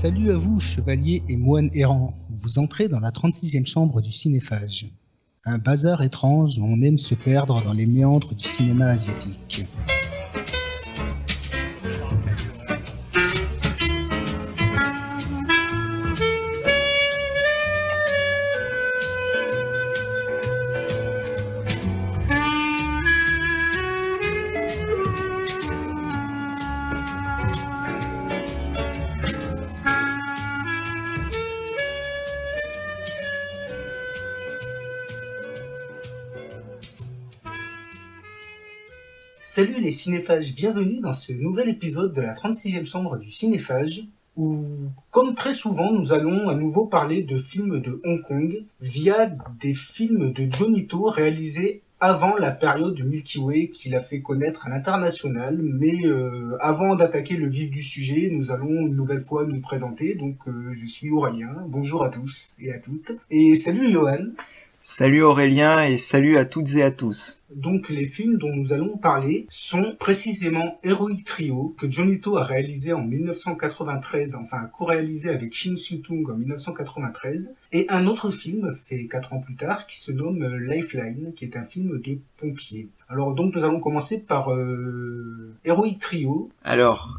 Salut à vous, chevaliers et moines errants. Vous entrez dans la 36e chambre du cinéphage. Un bazar étrange où on aime se perdre dans les méandres du cinéma asiatique. Salut les cinéphages, bienvenue dans ce nouvel épisode de la 36e chambre du cinéphage où, comme très souvent, nous allons à nouveau parler de films de Hong Kong via des films de Johnny To réalisés avant la période Milky Way qu'il a fait connaître à l'international. Mais avant d'attaquer le vif du sujet, nous allons une nouvelle fois nous présenter. Donc je suis Aurélien, bonjour à tous et à toutes. Et salut Johan. Salut Aurélien et salut à toutes et à tous. Donc les films dont nous allons parler sont précisément Heroic Trio, que Johnny To a réalisé en 1993, enfin a co-réalisé avec Shin Soo-tung en 1993, et un autre film fait 4 ans plus tard qui se nomme Lifeline, qui est un film de pompiers. Alors donc nous allons commencer par Heroic Trio. Alors,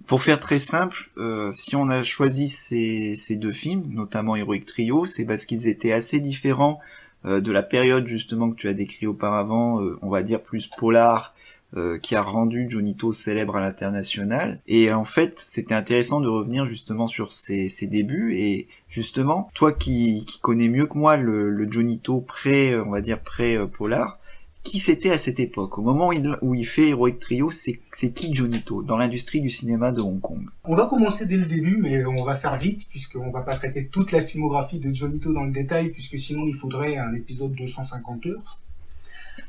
pour faire très simple, si on a choisi ces deux films, notamment Heroic Trio, c'est parce qu'ils étaient assez différents de la période justement que tu as décrit auparavant, on va dire plus polar, qui a rendu Johnny To célèbre à l'international. Et en fait, c'était intéressant de revenir justement sur ses débuts. Et justement, toi qui connais mieux que moi le Johnny To on va dire pré-polar, qui c'était à cette époque? Au moment où il fait Heroic Trio, c'est qui Johnny To dans l'industrie du cinéma de Hong Kong? On va commencer dès le début, mais on va faire vite, puisqu'on va pas traiter toute la filmographie de Johnny To dans le détail, puisque sinon il faudrait un épisode de 150 heures.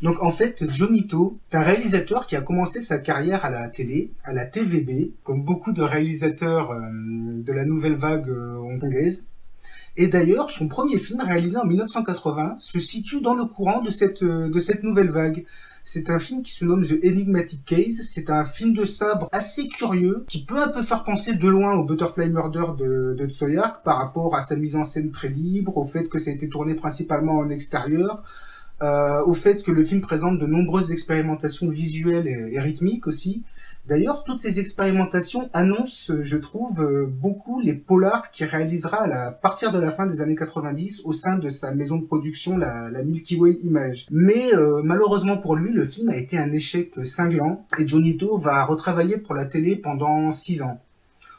Donc en fait, Johnny To, c'est un réalisateur qui a commencé sa carrière à la télé, à la TVB, comme beaucoup de réalisateurs de la nouvelle vague hongkongaise. Et d'ailleurs, son premier film, réalisé en 1980, se situe dans le courant de cette nouvelle vague. C'est un film qui se nomme The Enigmatic Case. C'est un film de sabre assez curieux, qui peut un peu faire penser de loin au Butterfly Murder de Tsui Hark, par rapport à sa mise en scène très libre, au fait que ça a été tourné principalement en extérieur, au fait que le film présente de nombreuses expérimentations visuelles et rythmiques aussi. D'ailleurs, toutes ces expérimentations annoncent, je trouve, beaucoup les polars qu'il réalisera à partir de la fin des années 90 au sein de sa maison de production, la Milky Way Images. Mais malheureusement pour lui, le film a été un échec cinglant et Johnny To va retravailler pour la télé pendant 6 ans.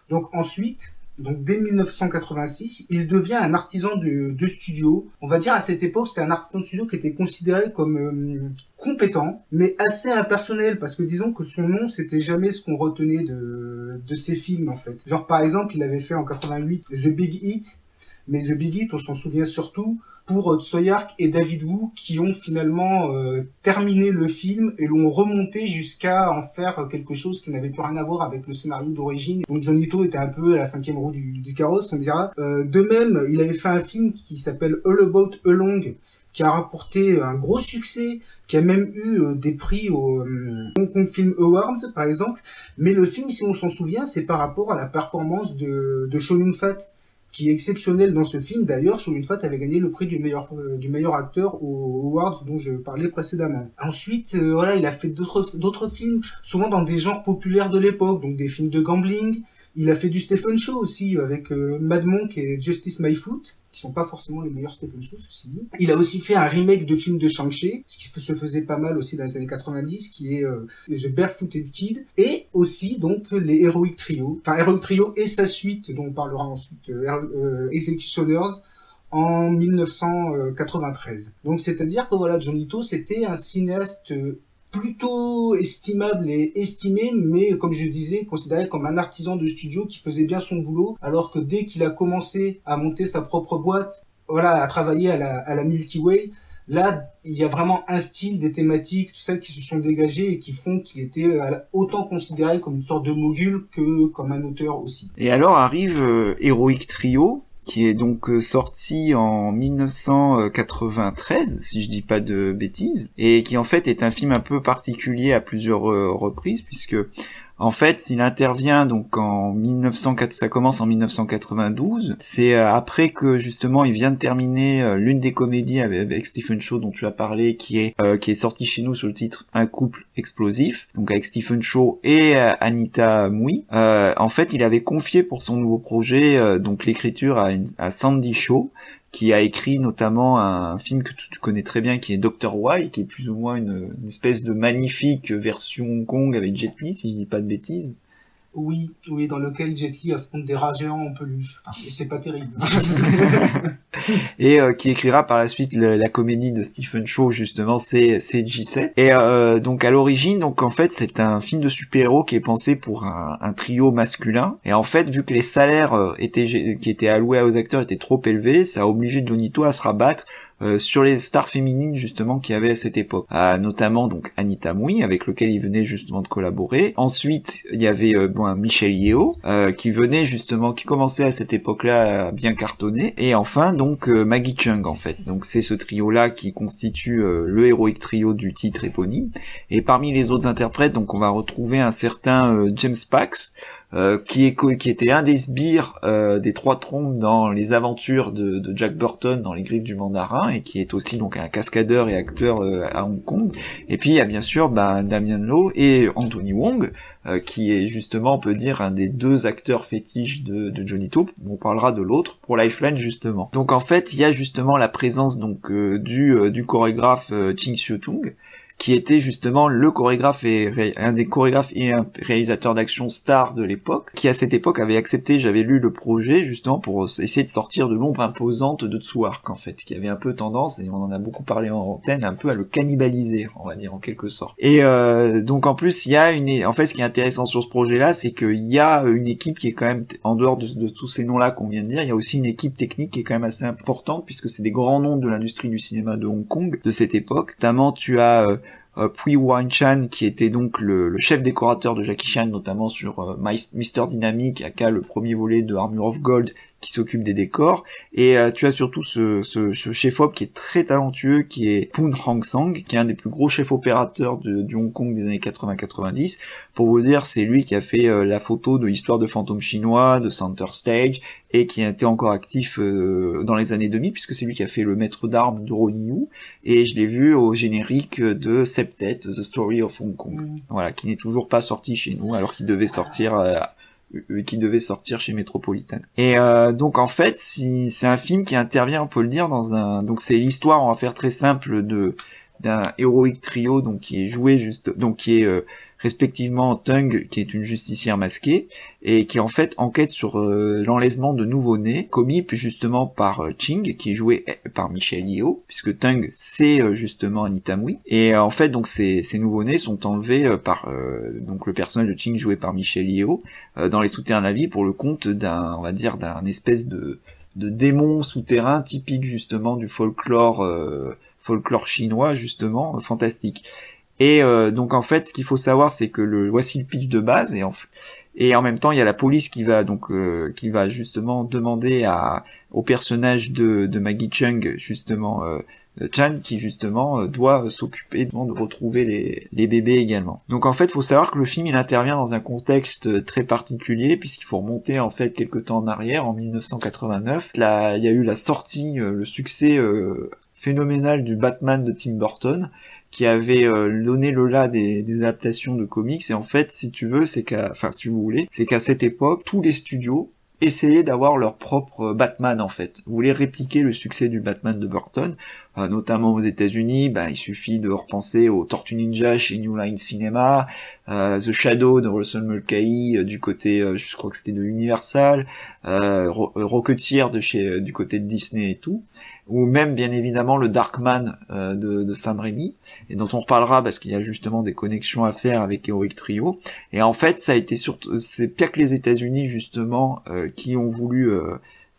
Donc ensuite, dès 1986, il devient un artisan de studio. On va dire à cette époque, c'était un artisan de studio qui était considéré comme compétent, mais assez impersonnel, parce que disons que son nom, c'était jamais ce qu'on retenait de ses films en fait. Genre par exemple, il avait fait en 88 The Big Hit, mais The Big Hit, on s'en souvient surtout pour Tsui Hark et David Wu qui ont finalement terminé le film et l'ont remonté jusqu'à en faire quelque chose qui n'avait plus rien à voir avec le scénario d'origine. Donc Johnny To était un peu à la 5e roue du carrosse, on dira. De même, il avait fait un film qui s'appelle All About Along, qui a rapporté un gros succès, qui a même eu des prix au Hong Kong Film Awards, par exemple. Mais le film, si on s'en souvient, c'est par rapport à la performance de Chow Yun-fat, qui est exceptionnel dans ce film. D'ailleurs, Chow Yun-fat avait gagné le prix du meilleur acteur aux Awards dont je parlais précédemment. Ensuite, voilà, il a fait d'autres films, souvent dans des genres populaires de l'époque, donc des films de gambling. Il a fait du Stephen Chow aussi, avec Mad Monk et Justice My Foot, qui sont pas forcément les meilleurs Stephen Chow, ceci dit. Il a aussi fait un remake de film de Shang-Chi, ce qui se faisait pas mal aussi dans les années 90, qui est The Barefooted Kid, et aussi donc les Heroic Trio. Enfin, Heroic Trio et sa suite, dont on parlera ensuite, Executioners, en 1993. Donc c'est-à-dire que voilà, Johnny To, c'était un cinéaste plutôt estimable et estimé, mais comme je disais, considéré comme un artisan de studio qui faisait bien son boulot, alors que dès qu'il a commencé à monter sa propre boîte, voilà, à travailler à la Milky Way, là, il y a vraiment un style, des thématiques, tout ça qui se sont dégagées et qui font qu'il était autant considéré comme une sorte de mogul que comme un auteur aussi. Et alors arrive Heroic Trio, qui est donc sorti en 1993, si je dis pas de bêtises, et qui en fait est un film un peu particulier à plusieurs reprises, puisque En fait, il intervient donc ça commence en 1992. C'est après que justement il vient de terminer l'une des comédies avec Stephen Chow dont tu as parlé, qui est sortie chez nous sous le titre Un couple explosif, donc avec Stephen Chow et Anita Mui. En fait, il avait confié pour son nouveau projet donc l'écriture à Sandy Shaw, qui a écrit notamment un film que tu connais très bien, qui est Dr. Why, qui est plus ou moins une espèce de magnifique version Hong Kong avec Jet Li, si je dis pas de bêtises. Oui, dans lequel Jet Li affronte des rats géants en peluche. Enfin, c'est pas terrible. Et qui écrira par la suite la comédie de Stephen Chow, justement, c'est J7. Et donc à l'origine, donc en fait, c'est un film de super-héros qui est pensé pour un trio masculin. Et en fait, vu que les salaires qui étaient alloués aux acteurs étaient trop élevés, ça a obligé Johnny To à se rabattre sur les stars féminines justement qu'il y avait à cette époque, notamment donc Anita Mui, avec lequel il venait justement de collaborer. Ensuite il y avait Michelle Yeoh qui commençait à cette époque-là à bien cartonner, et enfin donc Maggie Cheung en fait. Donc c'est ce trio-là qui constitue le héroïque trio du titre éponyme. Et parmi les autres interprètes, donc on va retrouver un certain James Pax, qui était un des sbires des Trois Trompes dans les aventures de Jack Burton dans Les Griffes du Mandarin, et qui est aussi donc un cascadeur et acteur à Hong Kong. Et puis il y a bien sûr Damien Lowe et Anthony Wong, qui est justement, on peut dire, un des deux acteurs fétiches de Johnny To. On parlera de l'autre pour Lifeline justement. Donc en fait il y a justement la présence donc du chorégraphe Ching Siu-tung, qui était justement le chorégraphe et un des chorégraphes et un réalisateur d'action star de l'époque, qui à cette époque avait accepté, j'avais lu le projet justement pour essayer de sortir de l'ombre imposante de Tsuark en fait, qui avait un peu tendance, et on en a beaucoup parlé en antenne, un peu à le cannibaliser, on va dire en quelque sorte. Et donc en plus il y a en fait ce qui est intéressant sur ce projet-là, c'est qu'il y a une équipe qui est quand même, en dehors de tous ces noms-là qu'on vient de dire, il y a aussi une équipe technique qui est quand même assez importante, puisque c'est des grands noms de l'industrie du cinéma de Hong Kong de cette époque. Notamment tu as Pui Wan-chan, qui était donc le chef décorateur de Jackie Chan, notamment sur Mr. Dynamic, aka le premier volet de Armor of Gold, qui s'occupe des décors. Et tu as surtout ce chef-op qui est très talentueux, qui est Poon Hang Sang, qui est un des plus gros chefs opérateurs du Hong Kong des années 80-90. Pour vous dire, c'est lui qui a fait la photo de l'histoire de Fantôme Chinois, de Center Stage, et qui a été encore actif dans les années 2000, puisque c'est lui qui a fait le maître d'armes de Ronnie Yu, et je l'ai vu au générique de Septet, The Story of Hong Kong. Voilà, qui n'est toujours pas sorti chez nous, alors qu'il devait sortir chez Metropolitan. Et donc en fait, c'est un film qui intervient, on peut le dire, donc c'est l'histoire, on va faire très simple, d'un héroïque trio, donc qui est joué qui est respectivement Tung, qui est une justicière masquée, et qui en fait enquête sur l'enlèvement de nouveau-nés commis justement par Ching, qui est joué par Michelle Yeoh, puisque Tung c'est justement Anita Mui, et en fait donc ces nouveau-nés sont enlevés par donc le personnage de Ching joué par Michelle Yeoh dans les souterrains de la ville pour le compte d'un espèce de démon souterrain typique justement du folklore chinois, justement fantastique. Et donc en fait, ce qu'il faut savoir, c'est que voici le pitch de base, et en même temps, il y a la police qui va justement demander au personnage de Maggie Cheung, justement Chan, qui justement doit s'occuper de retrouver les bébés également. Donc en fait, il faut savoir que le film il intervient dans un contexte très particulier, puisqu'il faut remonter en fait quelque temps en arrière, en 1989. Là, il y a eu la sortie, le succès phénoménal du Batman de Tim Burton, qui avait donné le là des adaptations de comics. Et en fait, si vous voulez, c'est qu'à cette époque, tous les studios essayaient d'avoir leur propre Batman en fait. Voulaient répliquer le succès du Batman de Burton, notamment aux États-Unis. Il suffit de repenser aux Tortues Ninja chez New Line Cinema, The Shadow de Russell Mulcahy du côté, je crois que c'était de Universal, Rocketeer du côté de Disney et tout, ou même bien évidemment le Darkman de Sam Raimi, et dont on reparlera parce qu'il y a justement des connexions à faire avec Heroic Trio. Et en fait, ça a été c'est pire que les États-Unis justement qui ont voulu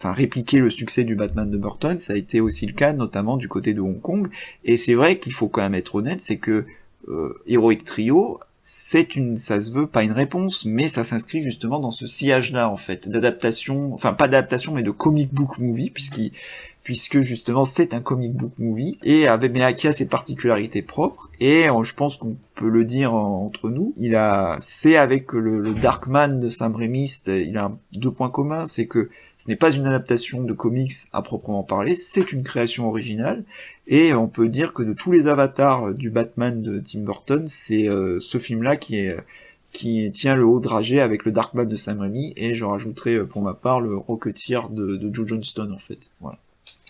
répliquer le succès du Batman de Burton. Ça a été aussi le cas notamment du côté de Hong Kong. Et c'est vrai qu'il faut quand même être honnête, c'est que Heroic Trio, ça se veut pas une réponse, mais ça s'inscrit justement dans ce sillage-là en fait, d'adaptation, pas d'adaptation mais de comic book movie, puisqu'il puisque justement c'est un comic book movie, mais qui a ses particularités propres, et je pense qu'on peut le dire entre nous, c'est avec le Darkman de Sam Raimi, il a 2 points communs, c'est que ce n'est pas une adaptation de comics à proprement parler, c'est une création originale, et on peut dire que de tous les avatars du Batman de Tim Burton, c'est ce film-là qui tient le haut dragée avec le Darkman de Sam Raimi, et je rajouterai pour ma part le Rocketeer de Joe Johnston, en fait. Voilà.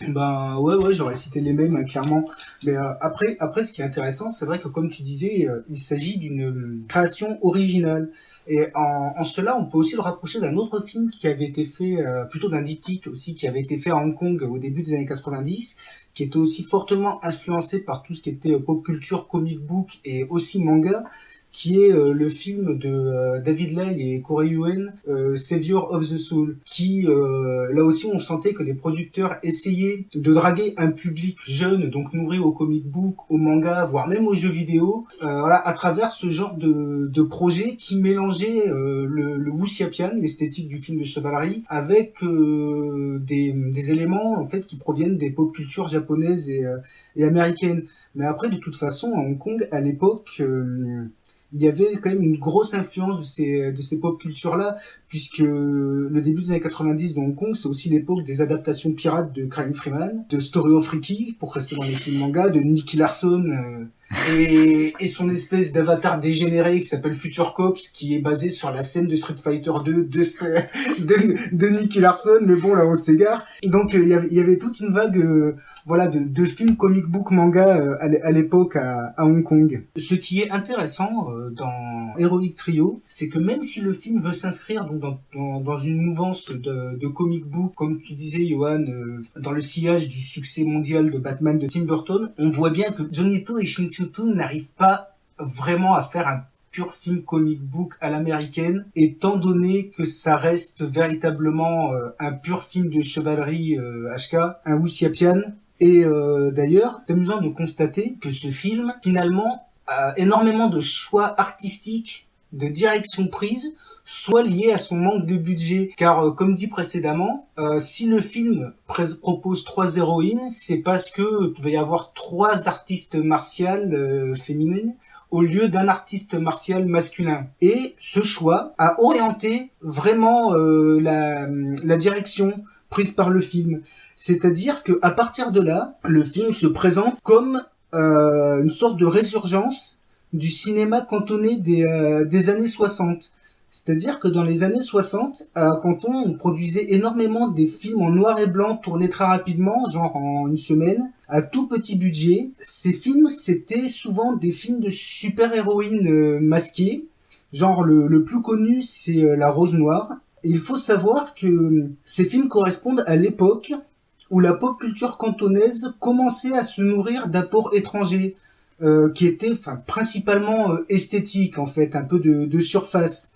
Ben ouais, j'aurais cité les mêmes, hein, clairement. Mais après, ce qui est intéressant, c'est vrai que comme tu disais, il s'agit d'une création originale. Et en cela, on peut aussi le rapprocher d'un autre film qui avait été fait, plutôt d'un diptyque aussi, qui avait été fait à Hong Kong au début des années 90, qui était aussi fortement influencé par tout ce qui était pop culture, comic book et aussi manga, qui est le film de David Lai et Corey Yuen, Savior of the Soul, qui là aussi on sentait que les producteurs essayaient de draguer un public jeune, donc nourri au comic book, au manga, voire même aux jeux vidéo, voilà, à travers ce genre de projet qui mélangeait le wuxiapian, l'esthétique du film de chevalerie, avec des éléments en fait qui proviennent des pop cultures japonaises et américaines. Mais après, de toute façon, à Hong Kong, à l'époque, il y avait quand même une grosse influence de ces pop cultures-là, puisque le début des années 90 de Hong Kong, c'est aussi l'époque des adaptations pirates de Crying Freeman, de Story of Ricky, pour rester dans les films manga, de Nicky Larson, et son espèce d'avatar dégénéré qui s'appelle Future Cops, qui est basé sur la scène de Street Fighter 2 de Nicky Larson, mais bon, là, on s'égare. Donc, il y avait toute une vague, voilà, de films comic book manga à l'époque à Hong Kong. Ce qui est intéressant dans Heroic Trio, c'est que même si le film veut s'inscrire donc dans une mouvance de comic book, comme tu disais, Johan, dans le sillage du succès mondial de Batman de Tim Burton, on voit bien que Johnny To et Shin Soo-Toon n'arrivent pas vraiment à faire un pur film comic book à l'américaine, étant donné que ça reste véritablement un pur film de chevalerie HK, un wuxiapian. Et d'ailleurs, c'est amusant de constater que ce film, finalement, a énormément de choix artistiques, de direction prise, soit liés à son manque de budget. Car, comme dit précédemment, si le film propose 3 héroïnes, c'est parce que il pouvait y avoir 3 artistes martiales féminines au lieu d'un artiste martial masculin. Et ce choix a orienté vraiment la direction prise par le film. C'est-à-dire que à partir de là, le film se présente comme une sorte de résurgence du cinéma cantonais des années 60. C'est-à-dire que dans les années 60, à Canton, on produisait énormément des films en noir et blanc tournés très rapidement, genre en une semaine, à tout petit budget. Ces films, c'était souvent des films de super-héroïnes masquées. Genre le plus connu, c'est La Rose Noire. Et il faut savoir que ces films correspondent à l'époque où la pop culture cantonaise commençait à se nourrir d'apports étrangers, qui étaient principalement esthétiques, en fait, un peu de surface.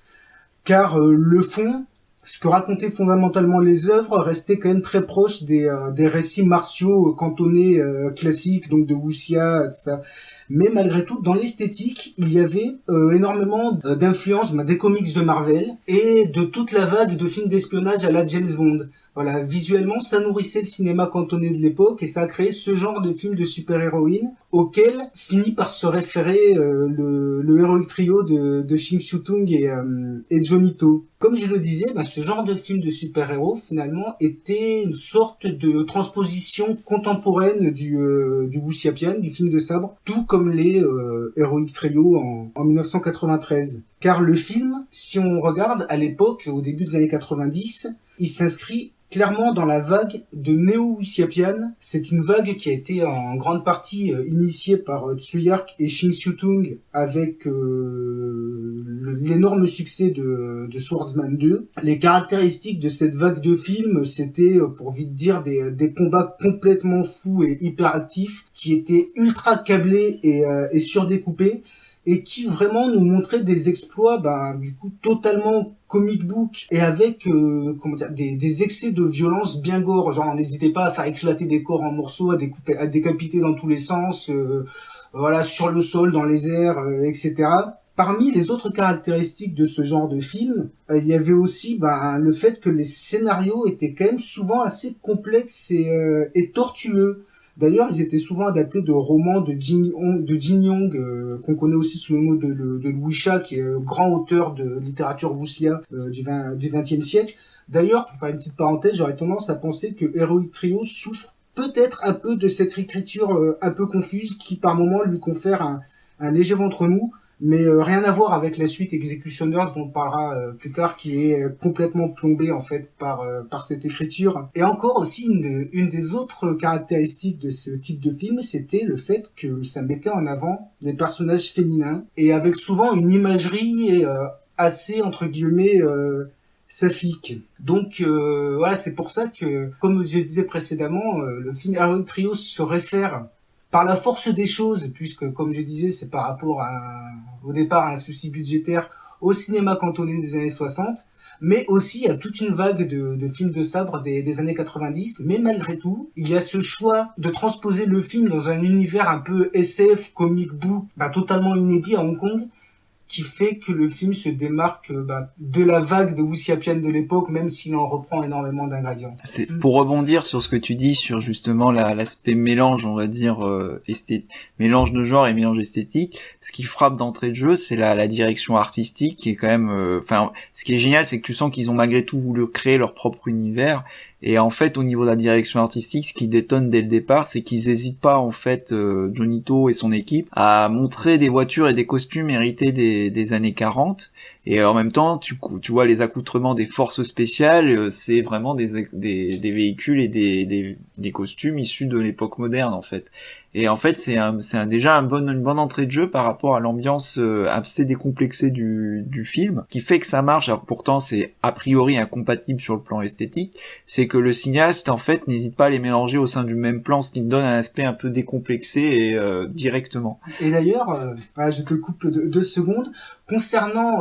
Car le fond, ce que racontaient fondamentalement les œuvres, restait quand même très proche des récits martiaux cantonais classiques, donc de wuxia, tout ça. Mais malgré tout, dans l'esthétique, il y avait énormément d'influence des comics de Marvel et de toute la vague de films d'espionnage à la James Bond. Voilà, visuellement, ça nourrissait le cinéma cantonais de l'époque et ça a créé ce genre de film de super-héroïnes auquel finit par se référer le Heroic Trio de Shin Soo-Tung et Johnny To. Comme je le disais, ce genre de film de super-héros, finalement, était une sorte de transposition contemporaine du wuxiapian, du film de sabre, tout comme les Heroic Trio en 1993. Car le film, si on regarde à l'époque, au début des années 90, il s'inscrit clairement dans la vague de néo-wuxiapian. C'est une vague qui a été en grande partie initiée par Tsuyark et Shin Soo-Tung avec l'énorme succès de Swordsman 2. Les caractéristiques de cette vague de films, c'était, pour vite dire, des combats complètement fous et hyperactifs qui étaient ultra câblés et surdécoupés, et qui vraiment nous montrait des exploits, du coup, totalement comic book, et avec des excès de violence bien gore. Genre, on n'hésitait pas à faire éclater des corps en morceaux, à décapiter dans tous les sens, voilà, sur le sol, dans les airs, etc. Parmi les autres caractéristiques de ce genre de film, il y avait aussi le fait que les scénarios étaient quand même souvent assez complexes et tortueux. D'ailleurs, ils étaient souvent adaptés de romans de Jin Yong, qu'on connaît aussi sous le nom de Louis Cha, qui est grand auteur de littérature wuxia du XXe siècle. D'ailleurs, pour faire une petite parenthèse, j'aurais tendance à penser que Heroic Trio souffre peut-être un peu de cette écriture un peu confuse qui, par moments, lui confère un léger ventre mou. Mais rien à voir avec la suite Executioners dont on parlera plus tard, qui est complètement plombée en fait par cette écriture. Et encore aussi une des autres caractéristiques de ce type de film, c'était le fait que ça mettait en avant les personnages féminins et avec souvent une imagerie assez entre guillemets saphique. Donc voilà, c'est pour ça que, comme je disais précédemment, le film Heroic Trio se réfère par la force des choses, puisque, comme je disais, c'est par rapport au départ à un souci budgétaire au cinéma cantonais des années 60, mais aussi à toute une vague de films de sabre des années 90. Mais malgré tout, il y a ce choix de transposer le film dans un univers un peu SF, comic book, totalement inédit à Hong Kong, qui fait que le film se démarque de la vague de wuxiapian de l'époque, même s'il en reprend énormément d'ingrédients. C'est pour rebondir sur ce que tu dis sur justement l'aspect mélange, on va dire mélange de genre et mélange esthétique. Ce qui frappe d'entrée de jeu, c'est la direction artistique qui est quand même. Ce qui est génial, c'est que tu sens qu'ils ont malgré tout voulu créer leur propre univers. Et en fait, au niveau de la direction artistique, ce qui détonne dès le départ, c'est qu'ils hésitent pas, en fait, Johnny To et son équipe, à montrer des voitures et des costumes hérités des années 40. Et en même temps, tu vois les accoutrements des forces spéciales, c'est vraiment des véhicules et des costumes issus de l'époque moderne, en fait. Et en fait, c'est déjà une bonne entrée de jeu par rapport à l'ambiance assez décomplexée du film, qui fait que ça marche. Alors pourtant, c'est a priori incompatible sur le plan esthétique. C'est que le cinéaste, en fait, n'hésite pas à les mélanger au sein du même plan, ce qui donne un aspect un peu décomplexé et directement. Et d'ailleurs, je te coupe 2 secondes. Concernant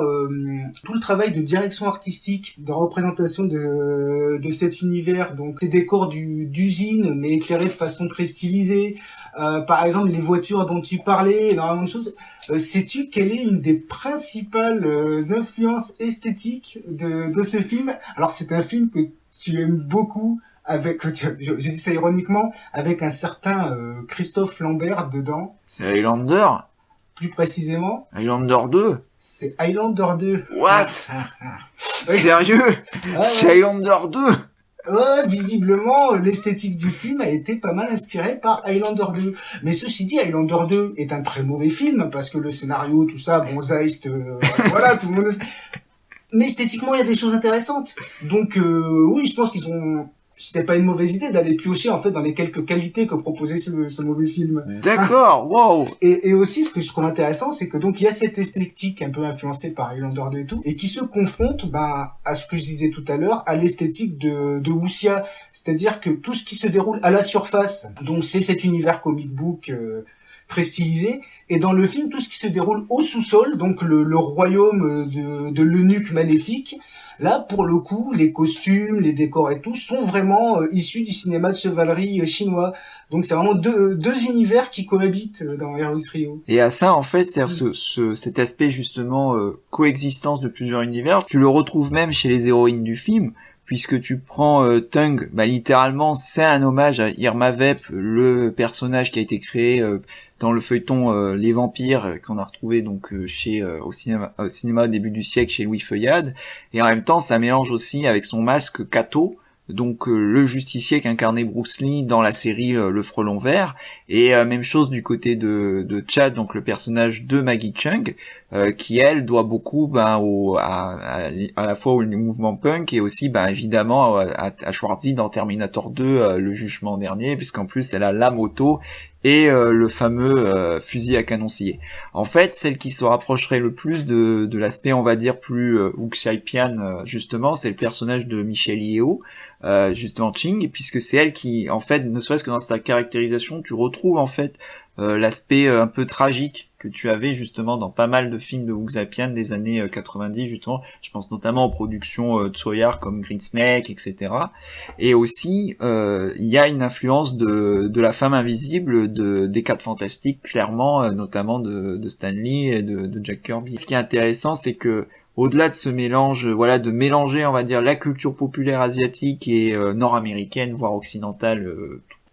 tout le travail de direction artistique, de représentation de cet univers, donc des décors d'usine, mais éclairés de façon très stylisée. Par exemple, les voitures dont tu parlais, énormément de choses. Sais-tu quelle est une des principales influences esthétiques de ce film? Alors, c'est un film que tu aimes beaucoup, je dis ça ironiquement, avec un certain Christophe Lambert dedans. C'est Highlander? Plus précisément, Highlander 2? C'est Highlander 2. What? Sérieux? C'est Highlander 2? Visiblement, l'esthétique du film a été pas mal inspirée par Highlander 2. Mais ceci dit, Highlander 2 est un très mauvais film, parce que le scénario, tout ça, bon, Zeist, voilà, tout le monde... Mais esthétiquement, il y a des choses intéressantes. Donc, oui, je pense c'était pas une mauvaise idée d'aller piocher, en fait, dans les quelques qualités que proposait ce mauvais film. D'accord, wow. Et aussi, ce que je trouve intéressant, c'est que donc, il y a cette esthétique un peu influencée par Highlander 2 et tout, et qui se confronte, à ce que je disais tout à l'heure, à l'esthétique de wuxia. C'est-à-dire que tout ce qui se déroule à la surface, donc c'est cet univers comic book, très stylisé, et dans le film, tout ce qui se déroule au sous-sol, donc le royaume de l'eunuque maléfique, là, pour le coup, les costumes, les décors et tout sont vraiment issus du cinéma de chevalerie chinois. Donc c'est vraiment deux univers qui cohabitent dans Heroic Trio. Et à ça, en fait, c'est-à-dire cet aspect justement coexistence de plusieurs univers, tu le retrouves même chez les héroïnes du film, puisque tu prends Tung, littéralement, c'est un hommage à Irma Vep, le personnage qui a été créé dans le feuilleton Les Vampires, qu'on a retrouvé donc au cinéma au début du siècle chez Louis Feuillade, et en même temps ça mélange aussi avec son masque Kato, donc le justicier qu'incarnait Bruce Lee dans la série Le Frelon Vert, et même chose du côté de Chad, donc le personnage de Maggie Chung, qui elle doit beaucoup à la fois au mouvement punk et aussi évidemment à Schwarzy dans Terminator 2, le jugement dernier, puisqu'en plus elle a la moto et le fameux fusil à canon scié. En fait, celle qui se rapprocherait le plus de l'aspect, on va dire, plus wuxiapian, justement, c'est le personnage de Michelle Yeoh, justement Ching, puisque c'est elle qui, en fait, ne serait-ce que dans sa caractérisation, tu retrouves en fait l'aspect un peu tragique que tu avais justement dans pas mal de films de Wu Zhaopian des années 90 justement. Je pense notamment aux productions Tsoyar comme Green Snake, etc. Et aussi, il y a une influence de la femme invisible, des 4 Fantastiques, clairement, notamment de Stan Lee et de Jack Kirby. Ce qui est intéressant, c'est que au-delà de ce mélange, voilà, de mélanger, on va dire, la culture populaire asiatique et nord-américaine, voire occidentale,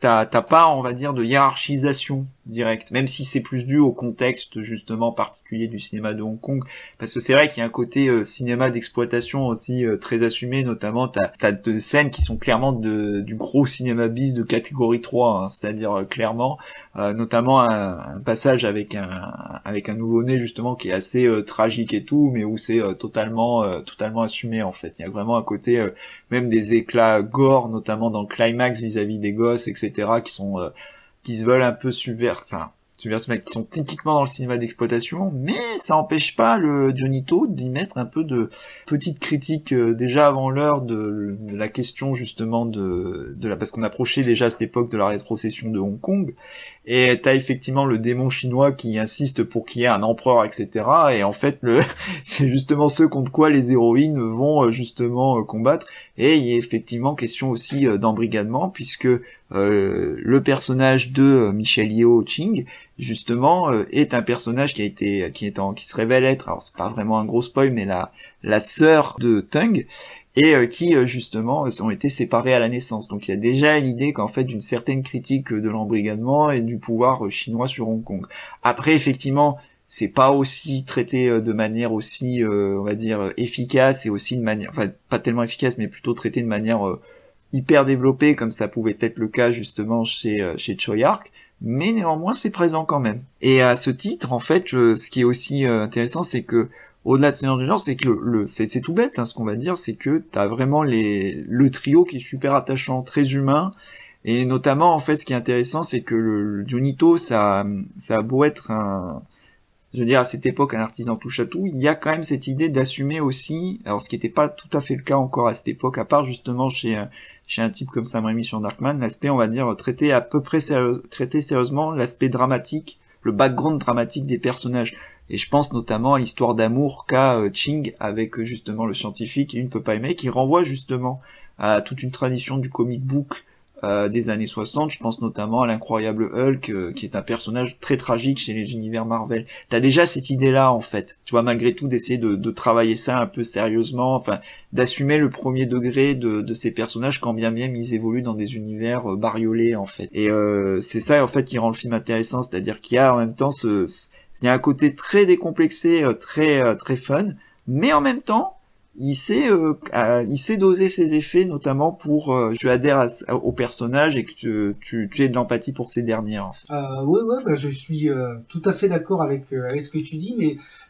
t'as pas, on va dire, de hiérarchisation directe, même si c'est plus dû au contexte justement particulier du cinéma de Hong Kong, parce que c'est vrai qu'il y a un côté cinéma d'exploitation aussi très assumé, notamment t'as des scènes qui sont clairement du gros cinéma bis de catégorie 3, hein, c'est-à-dire clairement, notamment un passage avec un nouveau-né justement qui est assez tragique et tout, mais où c'est totalement assumé en fait. Il y a vraiment un côté même des éclats gore, notamment dans le climax vis-à-vis des gosses, etc., qui se veulent un peu subversifs, qui sont typiquement dans le cinéma d'exploitation, mais ça empêche pas le Johnny To d'y mettre un peu de petite critique déjà avant l'heure de la question justement parce qu'on approchait déjà à cette époque de la rétrocession de Hong Kong, et t'as effectivement le démon chinois qui insiste pour qu'il y ait un empereur, etc. Et en fait, c'est justement ce contre quoi les héroïnes vont justement combattre. Et il y a effectivement question aussi d'embrigadement, puisque le personnage de Michelle Yeoh Ching, justement, est un personnage qui se révèle être, alors c'est pas vraiment un gros spoil, mais la sœur de Tung, et qui justement ont été séparés à la naissance. Donc il y a déjà l'idée qu'en fait d'une certaine critique de l'embrigadement et du pouvoir chinois sur Hong Kong. Après effectivement, c'est pas aussi traité de manière aussi on va dire efficace, et aussi de manière, enfin pas tellement efficace, mais plutôt traité de manière hyper développée comme ça pouvait être le cas justement chez Tsui Hark, mais néanmoins c'est présent quand même. Et à ce titre, en fait, ce qui est aussi intéressant, c'est que au-delà de ce genre de genre, c'est que c'est tout bête, hein, ce qu'on va dire, c'est que t'as vraiment le trio qui est super attachant, très humain, et notamment, en fait, ce qui est intéressant, c'est que le Johnny To, ça a beau être je veux dire, à cette époque, un artisan touche à tout, il y a quand même cette idée d'assumer aussi, alors ce qui n'était pas tout à fait le cas encore à cette époque, à part justement chez un type comme Sam Raimi sur Darkman, l'aspect, on va dire, traiter sérieusement l'aspect dramatique, le background dramatique des personnages. Et je pense notamment à l'histoire d'amour qu'a Ching avec justement le scientifique et une peut pas aimer, qui renvoie justement à toute une tradition du comic book des années 60. Je pense notamment à l'incroyable Hulk, qui est un personnage très tragique chez les univers Marvel. T'as déjà cette idée-là, en fait. Tu vois, malgré tout, d'essayer de travailler ça un peu sérieusement, enfin, d'assumer le premier degré de ces personnages, quand bien même ils évoluent dans des univers bariolés, en fait. Et c'est ça, en fait, qui rend le film intéressant, c'est-à-dire qu'il y a en même temps il y a un côté très décomplexé, très fun, mais en même temps, il sait doser ses effets, notamment pour tu adhères au personnage et que tu aies de l'empathie pour ces dernières. En fait. Ouais, bah, je suis tout à fait d'accord avec ce que tu dis,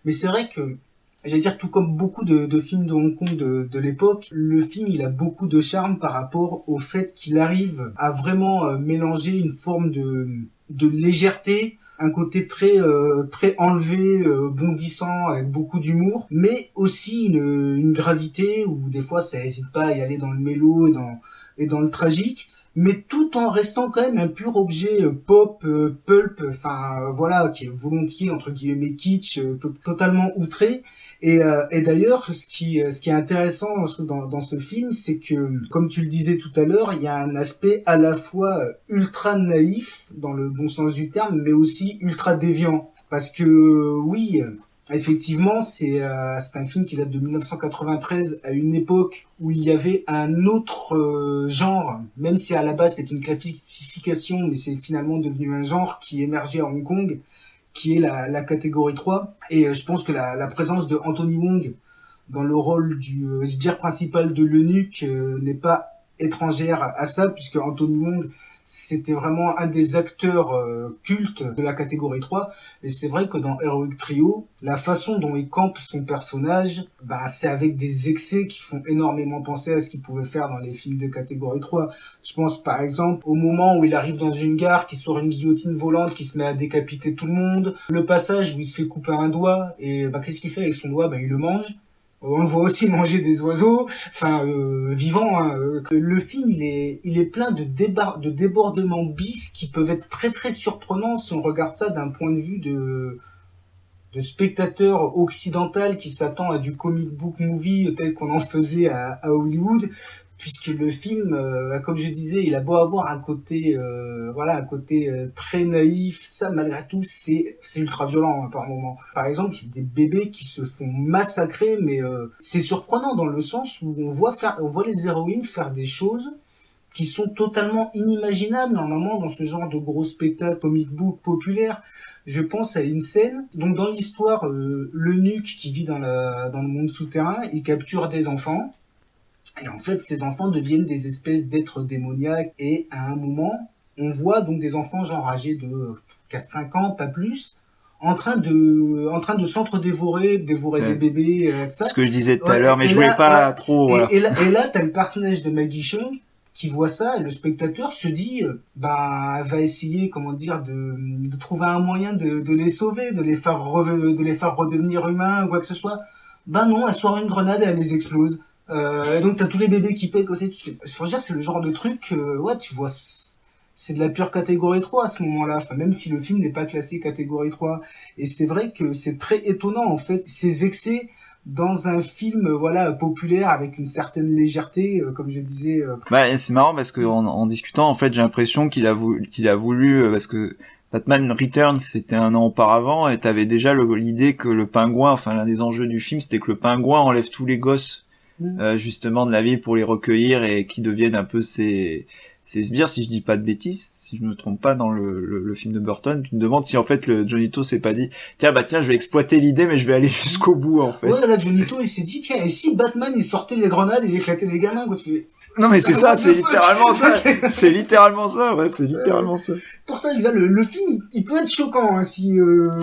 mais c'est vrai que j'allais dire, tout comme beaucoup de films de Hong Kong de l'époque, le film il a beaucoup de charme par rapport au fait qu'il arrive à vraiment mélanger une forme de légèreté, un côté très enlevé, bondissant, avec beaucoup d'humour, mais aussi une gravité où des fois ça hésite pas à y aller dans le mélo et dans le tragique, mais tout en restant quand même un pur objet pop, pulp, enfin voilà, qui est volontiers entre guillemets kitsch, totalement outré. Et d'ailleurs, ce qui est intéressant dans ce film, c'est que, comme tu le disais tout à l'heure, il y a un aspect à la fois ultra naïf, dans le bon sens du terme, mais aussi ultra déviant. Parce que, oui, effectivement, c'est un film qui date de 1993, à une époque où il y avait un autre genre, même si à la base c'est une classification, mais c'est finalement devenu un genre qui émergeait à Hong Kong, qui est la catégorie 3. Et je pense que la présence de Anthony Wong dans le rôle du sbire principal de l'eunuque n'est pas étrangère à ça, puisque Anthony Wong, c'était vraiment un des acteurs cultes de la catégorie 3. Et c'est vrai que dans Heroic Trio, la façon dont il campe son personnage, bah, c'est avec des excès qui font énormément penser à ce qu'il pouvait faire dans les films de catégorie 3. Je pense par exemple au moment où il arrive dans une gare, qui sort une guillotine volante, qui se met à décapiter tout le monde. Le passage où il se fait couper un doigt, et bah, qu'est-ce qu'il fait avec son doigt? Bah, il le mange. On le voit aussi manger des oiseaux, enfin vivants. Hein. Le film, il est plein de débordements bis qui peuvent être très très surprenants si on regarde ça d'un point de vue spectateur occidental qui s'attend à du comic book movie tel qu'on en faisait à Hollywood, puisque le film, comme je disais, il a beau avoir un côté, très naïf, ça malgré tout, c'est ultra violent par moment. Par exemple, il y a des bébés qui se font massacrer, mais c'est surprenant dans le sens où on voit les héroïnes faire des choses qui sont totalement inimaginables normalement dans ce genre de gros spectacle comic book populaire. Je pense à une scène, donc dans l'histoire, l'eunuque qui vit dans le monde souterrain, il capture des enfants, et en fait ces enfants deviennent des espèces d'êtres démoniaques, et à un moment, on voit donc des enfants genre âgés de 4-5 ans, pas plus, en train de s'entre-dévorer des bébés, ça. Ce que je disais tout à l'heure, mais je voulais pas trop, voilà. Et là, t'as le personnage de Maggie Cheung, qui voit ça, et le spectateur se dit, elle va essayer, de trouver un moyen de les sauver, de les faire redevenir humains, ou quoi que ce soit. Non, elle sort une grenade et elle les explose. Et donc t'as tous les bébés qui pètent, faut dire, c'est le genre de truc, tu vois, c'est de la pure catégorie 3 à ce moment-là, enfin, même si le film n'est pas classé catégorie 3. Et c'est vrai que c'est très étonnant, en fait, ces excès dans un film populaire avec une certaine légèreté, comme je disais. C'est marrant parce que en discutant, en fait, j'ai l'impression qu'il a voulu parce que Batman Returns c'était un an auparavant, et t'avais déjà l'idée que le pingouin, enfin l'un des enjeux du film, c'était que le pingouin enlève tous les gosses justement de la ville pour les recueillir et qui deviennent un peu ces sbires, si je dis pas de bêtises, si je me trompe pas, dans le film de Burton. Tu me demandes si en fait le Johnito s'est pas dit tiens je vais exploiter l'idée, mais je vais aller jusqu'au bout en fait. Ouais, là Johnito il s'est dit tiens, et si Batman il sortait les grenades et il éclatait les gamins, quoi, tu fais... Non mais c'est ça, c'est littéralement ça. C'est littéralement ça, ouais, c'est littéralement ça. Pour ça, je veux dire, le film, il peut être choquant hein, si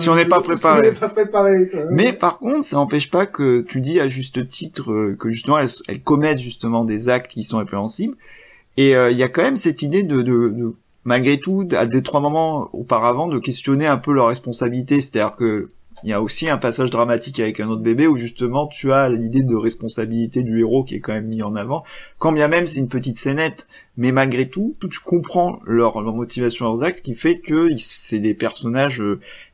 on n'est pas préparé. Si on n'est pas préparé, quoi. Mais par contre, ça n'empêche pas que tu dis à juste titre que justement elles commettent justement des actes qui sont répréhensibles. Et il y a quand même cette idée de malgré tout, à 2-3 moments auparavant, de questionner un peu leur responsabilité. C'est-à-dire que il y a aussi un passage dramatique avec un autre bébé où justement tu as l'idée de responsabilité du héros qui est quand même mis en avant, quand bien même c'est une petite scénette, mais malgré tout tu comprends leur motivation, leurs actes, ce qui fait que c'est des personnages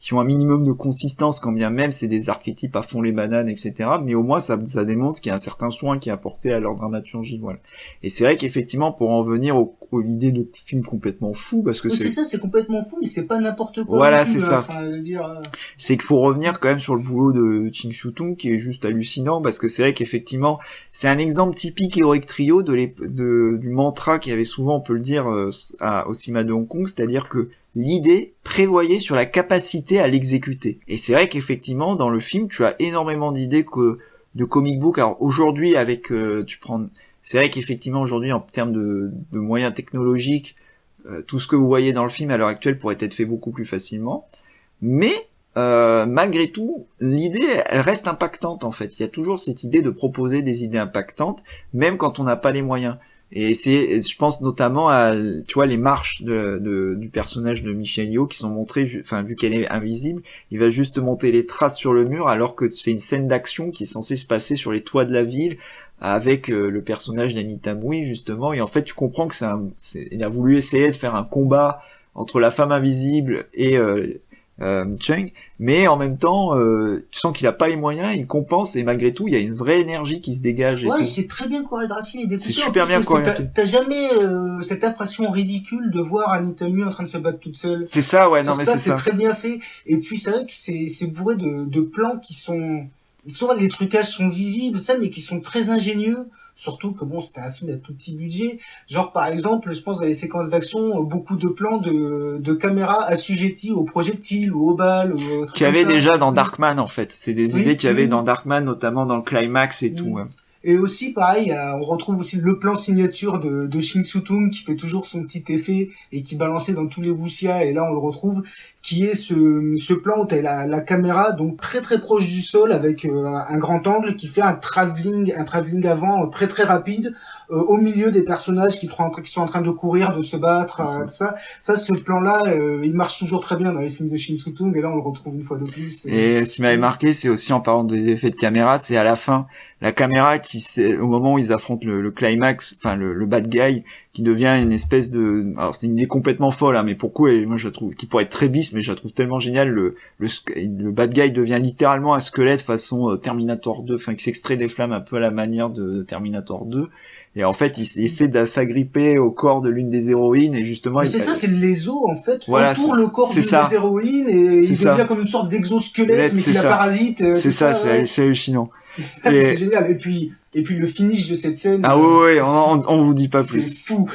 qui ont un minimum de consistance, quand bien même c'est des archétypes à fond les bananes, etc. Mais au moins ça démontre qu'il y a un certain soin qui est apporté à leur dramaturgie, voilà. Et c'est vrai qu'effectivement, pour en venir aux idées de films complètement fous, parce que c'est complètement fou, mais c'est pas n'importe quoi. Voilà, c'est ça. C'est qu'il faut revenir quand même sur le boulot de Ching Shu-tung, qui est juste hallucinant, parce que c'est vrai qu'effectivement, c'est un exemple typique Heroic Trio du mantra qu'il y avait souvent, on peut le dire, au cinéma de Hong Kong, c'est-à-dire que l'idée prévoyait sur la capacité à l'exécuter. Et c'est vrai qu'effectivement, dans le film, tu as énormément d'idées de comic book. Alors aujourd'hui, avec c'est vrai qu'effectivement aujourd'hui, en termes de moyens technologiques, tout ce que vous voyez dans le film à l'heure actuelle pourrait être fait beaucoup plus facilement. Mais malgré tout, l'idée, elle reste impactante en fait. Il y a toujours cette idée de proposer des idées impactantes, même quand on n'a pas les moyens. Et je pense notamment à, tu vois, les marches du personnage de Michelle Yeoh qui sont montrées, vu qu'elle est invisible, il va juste monter les traces sur le mur, alors que c'est une scène d'action qui est censée se passer sur les toits de la ville, avec le personnage d'Anita Mui, justement. Et en fait, tu comprends que il a voulu essayer de faire un combat entre la femme invisible et Chung, mais en même temps tu sens qu'il a pas les moyens, il compense, et malgré tout il y a une vraie énergie qui se dégage. Ouais, c'est très bien chorégraphié et découpé. C'est super bien chorégraphié. T'as jamais cette impression ridicule de voir Anita Mui en train de se battre toute seule. C'est ça, ouais, non mais c'est ça. C'est très bien fait. Et puis c'est vrai que c'est bourré de plans qui sont, les trucages sont visibles, ça, mais qui sont très ingénieux. Surtout que c'était un film à tout petit budget. Genre, par exemple, je pense dans les séquences d'action, beaucoup de plans de caméras assujetties aux projectiles ou aux balles. Qu'il y avait déjà dans Darkman, en fait. C'est des idées qu'il y avait dans Darkman, notamment dans le climax et tout. Ouais. Et aussi, pareil, on retrouve aussi le plan signature de Ching Shu-tung qui fait toujours son petit effet et qui balançait dans tous les wuxia, et là on le retrouve, qui est ce plan où t'as la caméra donc très très proche du sol avec un grand angle qui fait un travelling avant très très rapide au milieu des personnages qui sont en train de courir, de se battre. Ce plan-là, il marche toujours très bien dans les films de Ching Shu-tung, et là on le retrouve une fois de plus. Et ce qui m'avait marqué, c'est aussi, en parlant des effets de caméra, c'est à la fin, la caméra au moment où ils affrontent le climax, enfin le bad guy, qui devient une espèce de, alors c'est une idée complètement folle, hein, mais pourquoi, et moi je la trouve, qui pourrait être très bis, mais je la trouve tellement géniale, le bad guy devient littéralement un squelette façon Terminator 2, enfin qui s'extrait des flammes un peu à la manière de Terminator 2, et en fait il essaie de s'agripper au corps de l'une des héroïnes, et justement... Mais c'est ça, c'est les os en fait, voilà, entoure le corps d'une des héroïnes, et il devient comme une sorte d'exosquelette, mais qui la parasite. C'est ça, c'est hallucinant. C'est génial. Et puis le finish de cette scène. Ah ouais, on vous dit pas plus. C'est fou.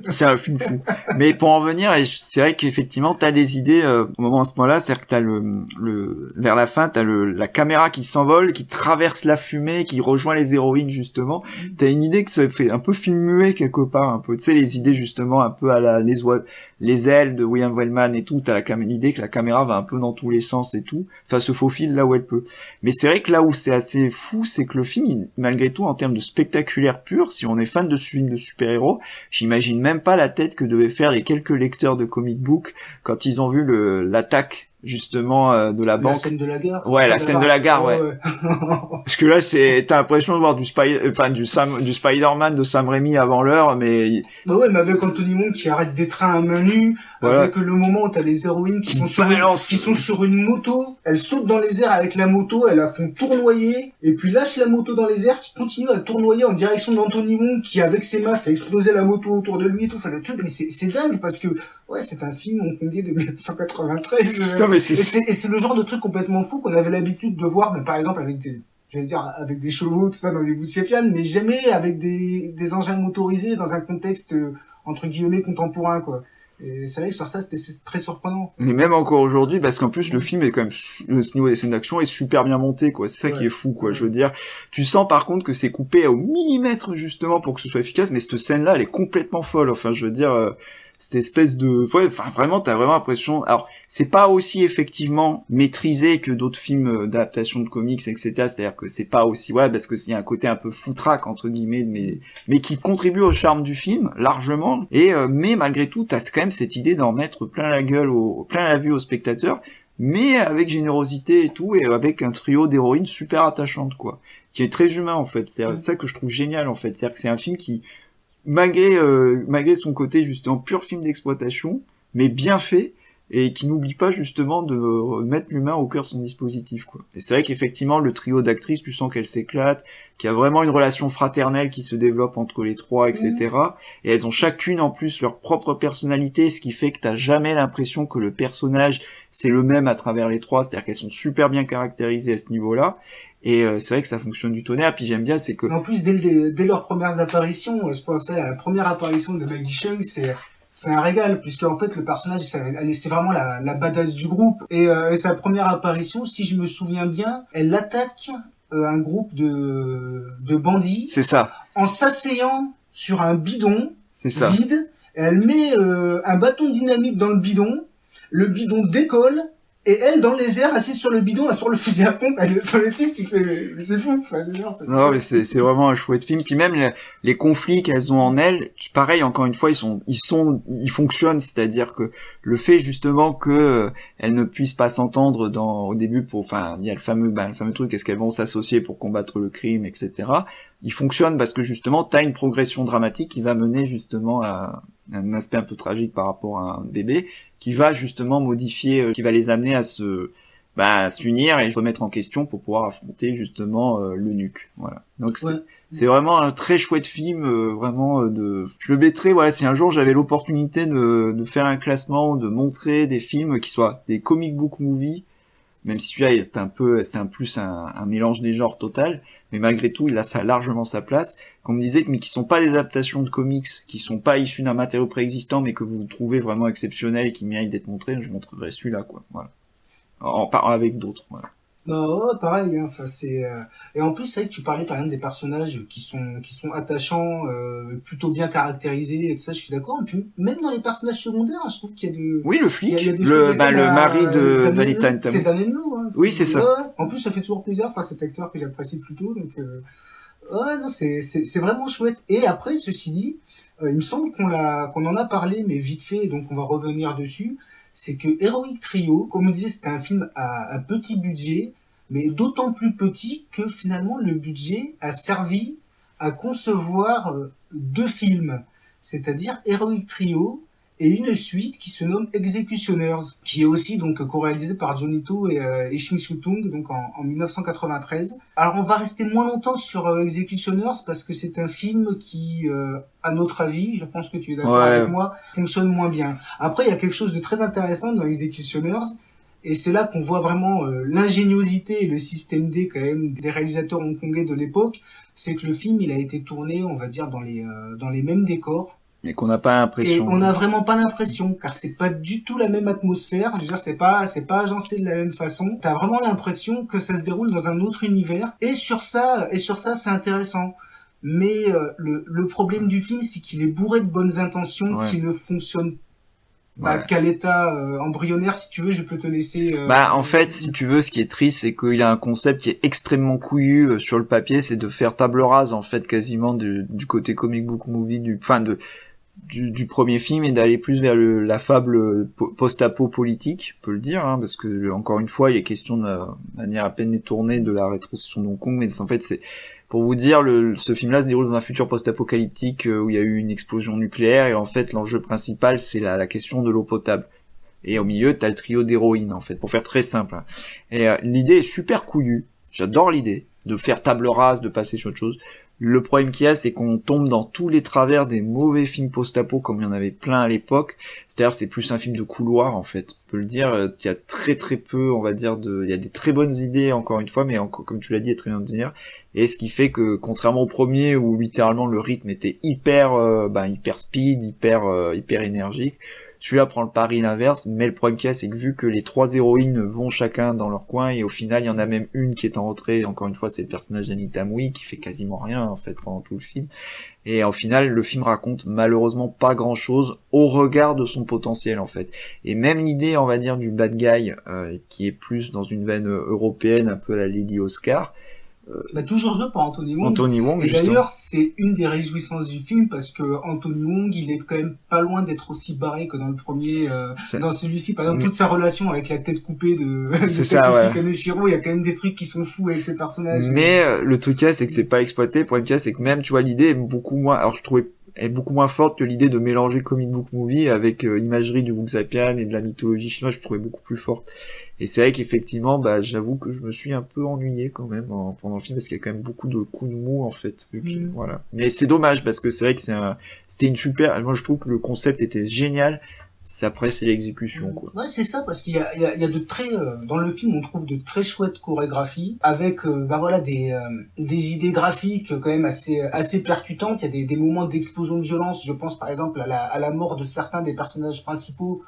C'est un film fou. Mais pour en venir, c'est vrai qu'effectivement, t'as des idées au moment à ce moment-là, c'est-à-dire que t'as vers la fin, t'as la caméra qui s'envole, qui traverse la fumée, qui rejoint les héroïnes justement. T'as une idée que ça fait un peu film muet quelque part, un peu. Tu sais, les idées justement un peu à les ailes de William Wellman et tout. T'as l'idée que la caméra va un peu dans tous les sens et tout. Enfin, se faufile là où elle peut. Mais c'est vrai que là où c'est assez fou, c'est que le film, malgré tout, en termes de spectaculaire pur, si on est fan de ce film de super-héros, j'imagine même pas la tête que devaient faire les quelques lecteurs de comic book quand ils ont vu l'attaque justement de la banque. La scène de la gare. Ouais, la scène de la gare, ouais. Parce que là, t'as l'impression de voir du Spider-Man de Sam Raimi avant l'heure, mais... Bah ouais, mais avec Anthony Monk qui arrête des trains à main nue, voilà. Avec le moment où t'as les héroïnes qui sont sur une moto, elles sautent dans les airs avec la moto, elles la font tournoyer, et puis lâchent la moto dans les airs, qui continue à tournoyer en direction d'Anthony Monk, qui avec ses mains fait exploser la moto autour de lui et tout, enfin le truc, mais c'est dingue, parce que, ouais, c'est un film hongkongais de 1993, et c'est le genre de truc complètement fou qu'on avait l'habitude de voir, mais par exemple avec avec des chevaux, tout ça, dans des Bucepianes, mais jamais avec des engins motorisés dans un contexte, entre guillemets, contemporain, quoi. Et c'est vrai que sur ça, c'était très surprenant. Mais même encore aujourd'hui, parce qu'en plus, le film est quand même, ce niveau des scènes d'action est super bien monté, quoi. C'est ça qui est fou, quoi. Je veux dire, tu sens par contre que c'est coupé au millimètre, justement, pour que ce soit efficace, mais cette scène-là, elle est complètement folle. Enfin, je veux dire, cette espèce de, ouais, enfin, vraiment, t'as vraiment l'impression, alors, c'est pas aussi effectivement maîtrisé que d'autres films d'adaptation de comics, etc. C'est-à-dire que c'est pas aussi, ouais, parce que s'il y a un côté un peu foutraque, entre guillemets, mais qui contribue au charme du film, largement. Et, mais malgré tout, t'as quand même cette idée d'en mettre plein la gueule plein la vue au spectateur, mais avec générosité et tout, et avec un trio d'héroïnes super attachantes, quoi. Qui est très humain, en fait. C'est ça que je trouve génial, en fait. C'est-à-dire que c'est un film qui, malgré son côté justement pur film d'exploitation, mais bien fait, et qui n'oublie pas justement de mettre l'humain au cœur de son dispositif, quoi. Et c'est vrai qu'effectivement le trio d'actrices, tu sens qu'elles s'éclatent, qu'il y a vraiment une relation fraternelle qui se développe entre les trois, etc. Et elles ont chacune en plus leur propre personnalité, ce qui fait que t'as jamais l'impression que le personnage c'est le même à travers les trois, c'est-à-dire qu'elles sont super bien caractérisées à ce niveau-là. Et c'est vrai que ça fonctionne du tonnerre. Puis j'aime bien, c'est que... En plus, dès leurs premières apparitions, je pensais à la première apparition de Maggie Cheung, c'est un régal, puisque en fait le personnage c'est vraiment la badass du groupe, et sa première apparition, si je me souviens bien, elle attaque un groupe de bandits, c'est ça, en s'asseyant sur un bidon vide, et elle met un bâton de dynamite dans le bidon décolle, et elle, dans les airs, assise sur le bidon, elle sort le fusil à pompe, elle est sur les types, tu fais, mais c'est fou, enfin, je veux dire, non, mais c'est vraiment un chouette film. Puis même les conflits qu'elles ont en elles, pareil, encore une fois, ils fonctionnent, c'est-à-dire que le fait justement que elles ne puissent pas s'entendre au début enfin, il y a le fameux truc, est-ce qu'elles vont s'associer pour combattre le crime, etc. Il fonctionne parce que justement, t'as une progression dramatique qui va mener justement à un aspect un peu tragique par rapport à un bébé, qui va justement modifier, qui va les amener à s'unir et se remettre en question pour pouvoir affronter justement le nuque. Voilà. Donc c'est vraiment un très chouette film, vraiment je le mettrais, voilà, si un jour j'avais l'opportunité de faire un classement, de montrer des films qui soient des comic book movies, même si celui-là c'est un mélange des genres total, mais malgré tout, il a largement sa place. Comme on me disait, mais qui sont pas des adaptations de comics, qui sont pas issus d'un matériau préexistant, mais que vous trouvez vraiment exceptionnel et qui méritent d'être montrés, je montrerai celui-là, quoi. Voilà. En parlant avec d'autres, voilà. Bah ouais, pareil, hein. Enfin, et en plus, c'est vrai que tu parlais par exemple des personnages qui sont attachants, plutôt bien caractérisés et tout ça, je suis d'accord. Et puis, même dans les personnages secondaires, je trouve qu'il y a Oui, le flic. Le mari de Valentine. C'est Damien Lowe, hein. Oui, c'est ça. Ouais. En plus, ça fait toujours plaisir, enfin, cet acteur que j'apprécie plutôt, donc, ouais, non, c'est vraiment chouette. Et après, ceci dit, il me semble qu'on en a parlé, mais vite fait, donc on va revenir dessus. C'est que Heroic Trio, comme on disait, c'était un film à petit budget, mais d'autant plus petit que finalement le budget a servi à concevoir deux films. c'est-à-dire Heroic Trio, et une suite qui se nomme Executioners, qui est aussi donc co-réalisée par Johnny To et Shin Soo-tung, donc en 1993. Alors on va rester moins longtemps sur Executioners parce que c'est un film qui, à notre avis, je pense que tu es d'accord avec moi, fonctionne moins bien. Après, il y a quelque chose de très intéressant dans Executioners, et c'est là qu'on voit vraiment l'ingéniosité et le système D quand même des réalisateurs hongkongais de l'époque. C'est que le film, il a été tourné, on va dire, dans les mêmes décors. Et qu'on n'a pas l'impression. Et on n'a vraiment pas l'impression, car c'est pas du tout la même atmosphère. Je veux dire, c'est pas agencé de la même façon. T'as vraiment l'impression que ça se déroule dans un autre univers. Et sur ça, c'est intéressant. Mais le problème du film, c'est qu'il est bourré de bonnes intentions qui ne fonctionnent qu'à l'état embryonnaire. Si tu veux, je peux te laisser... en fait, si tu veux, ce qui est triste, c'est qu'il a un concept qui est extrêmement couillu sur le papier, c'est de faire table rase, en fait, quasiment du côté comic book movie, du premier film, et d'aller plus vers la fable post-apo politique, on peut le dire, hein, parce que, encore une fois, il est question de manière à peine détournée de la rétrocession de Hong Kong, mais en fait, c'est... Pour vous dire, ce film-là se déroule dans un futur post-apocalyptique où il y a eu une explosion nucléaire, et en fait l'enjeu principal c'est la question de l'eau potable. Et au milieu t'as le trio d'héroïne, en fait, pour faire très simple. Hein. Et l'idée est super couillue, j'adore l'idée de faire table rase, de passer sur autre chose. Le problème qu'il y a, c'est qu'on tombe dans tous les travers des mauvais films post-apo, comme il y en avait plein à l'époque. C'est-à-dire, c'est plus un film de couloir, en fait. On peut le dire, il y a très très peu, on va dire, il y a des très bonnes idées, encore une fois, mais comme tu l'as dit, il y a très bien dire. Et ce qui fait que, contrairement au premier, où littéralement le rythme était hyper speed, hyper énergique, celui-là prend le pari l'inverse, mais le problème qu'il y a, c'est que vu que les trois héroïnes vont chacun dans leur coin, et au final, il y en a même une qui est en retrait, encore une fois, c'est le personnage d'Anita Mui, qui fait quasiment rien, en fait, pendant tout le film. Et au final, le film raconte malheureusement pas grand-chose au regard de son potentiel, en fait. Et même l'idée, on va dire, du bad guy, qui est plus dans une veine européenne, un peu à la Lady Oscar, toujours joué par Anthony Wong. Et d'ailleurs, c'est une des réjouissances du film parce que Anthony Wong, il est quand même pas loin d'être aussi barré que dans le premier. Dans celui-ci, par exemple, toute sa relation avec la tête coupée de Takeshi Kaneshiro, il y a quand même des trucs qui sont fous avec ces personnages. Mais le truc c'est que c'est pas exploité. Le problème c'est que même, tu vois, l'idée est beaucoup moins. Alors je trouvais est beaucoup moins forte que l'idée de mélanger comic book movie avec imagerie du Wuxapian et de la mythologie chinoise. Je trouvais beaucoup plus forte. Et c'est vrai qu'effectivement, j'avoue que je me suis un peu ennuyé quand même pendant le film parce qu'il y a quand même beaucoup de coups de mou en fait. Voilà. Mais c'est dommage parce que c'est vrai que c'était une super. Moi, je trouve que le concept était génial. Après, c'est l'exécution, quoi. Ouais, c'est ça, parce qu'il y a de très, dans le film, on trouve de très chouettes chorégraphies, avec, des idées graphiques quand même assez percutantes. Il y a des moments d'explosion de violence. Je pense, par exemple, à la mort de certains des personnages principaux,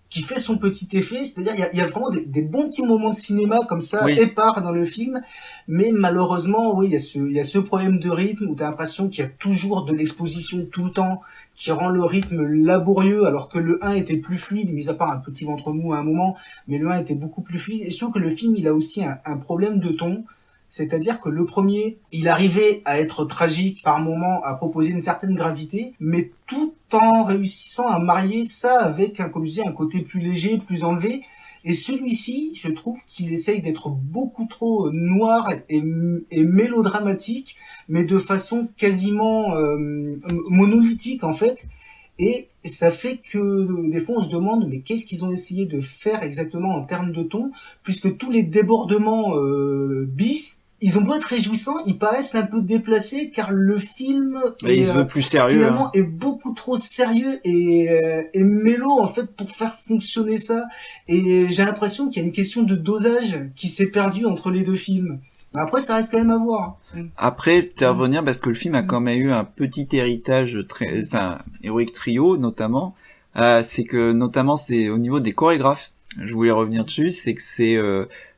qui fait son petit effet, c'est-à-dire il y a vraiment des bons petits moments de cinéma comme ça, épars dans le film, mais malheureusement, oui, il y a ce problème de rythme où tu as l'impression qu'il y a toujours de l'exposition tout le temps, qui rend le rythme laborieux, alors que le 1 était plus fluide, mis à part un petit ventre mou à un moment, mais le 1 était beaucoup plus fluide, et surtout que le film, il a aussi un problème de ton. C'est-à-dire que le premier, il arrivait à être tragique par moments, à proposer une certaine gravité, mais tout en réussissant à marier ça avec, comme je disais, un côté plus léger, plus enlevé. Et celui-ci, je trouve qu'il essaye d'être beaucoup trop noir et mélodramatique, mais de façon quasiment monolithique en fait. Et ça fait que des fois on se demande mais qu'est-ce qu'ils ont essayé de faire exactement en termes de ton, puisque tous les débordements bis, ils ont beau être réjouissants, ils paraissent un peu déplacés car le film plus sérieux, finalement est beaucoup trop sérieux et mélo en fait pour faire fonctionner ça. Et j'ai l'impression qu'il y a une question de dosage qui s'est perdue entre les deux films. Après, ça reste quand même à voir. Après, tu vas revenir parce que le film a quand même eu un petit héritage Heroic Trio, notamment. C'est que, notamment, c'est au niveau des chorégraphes. Je voulais revenir dessus. C'est que c'est,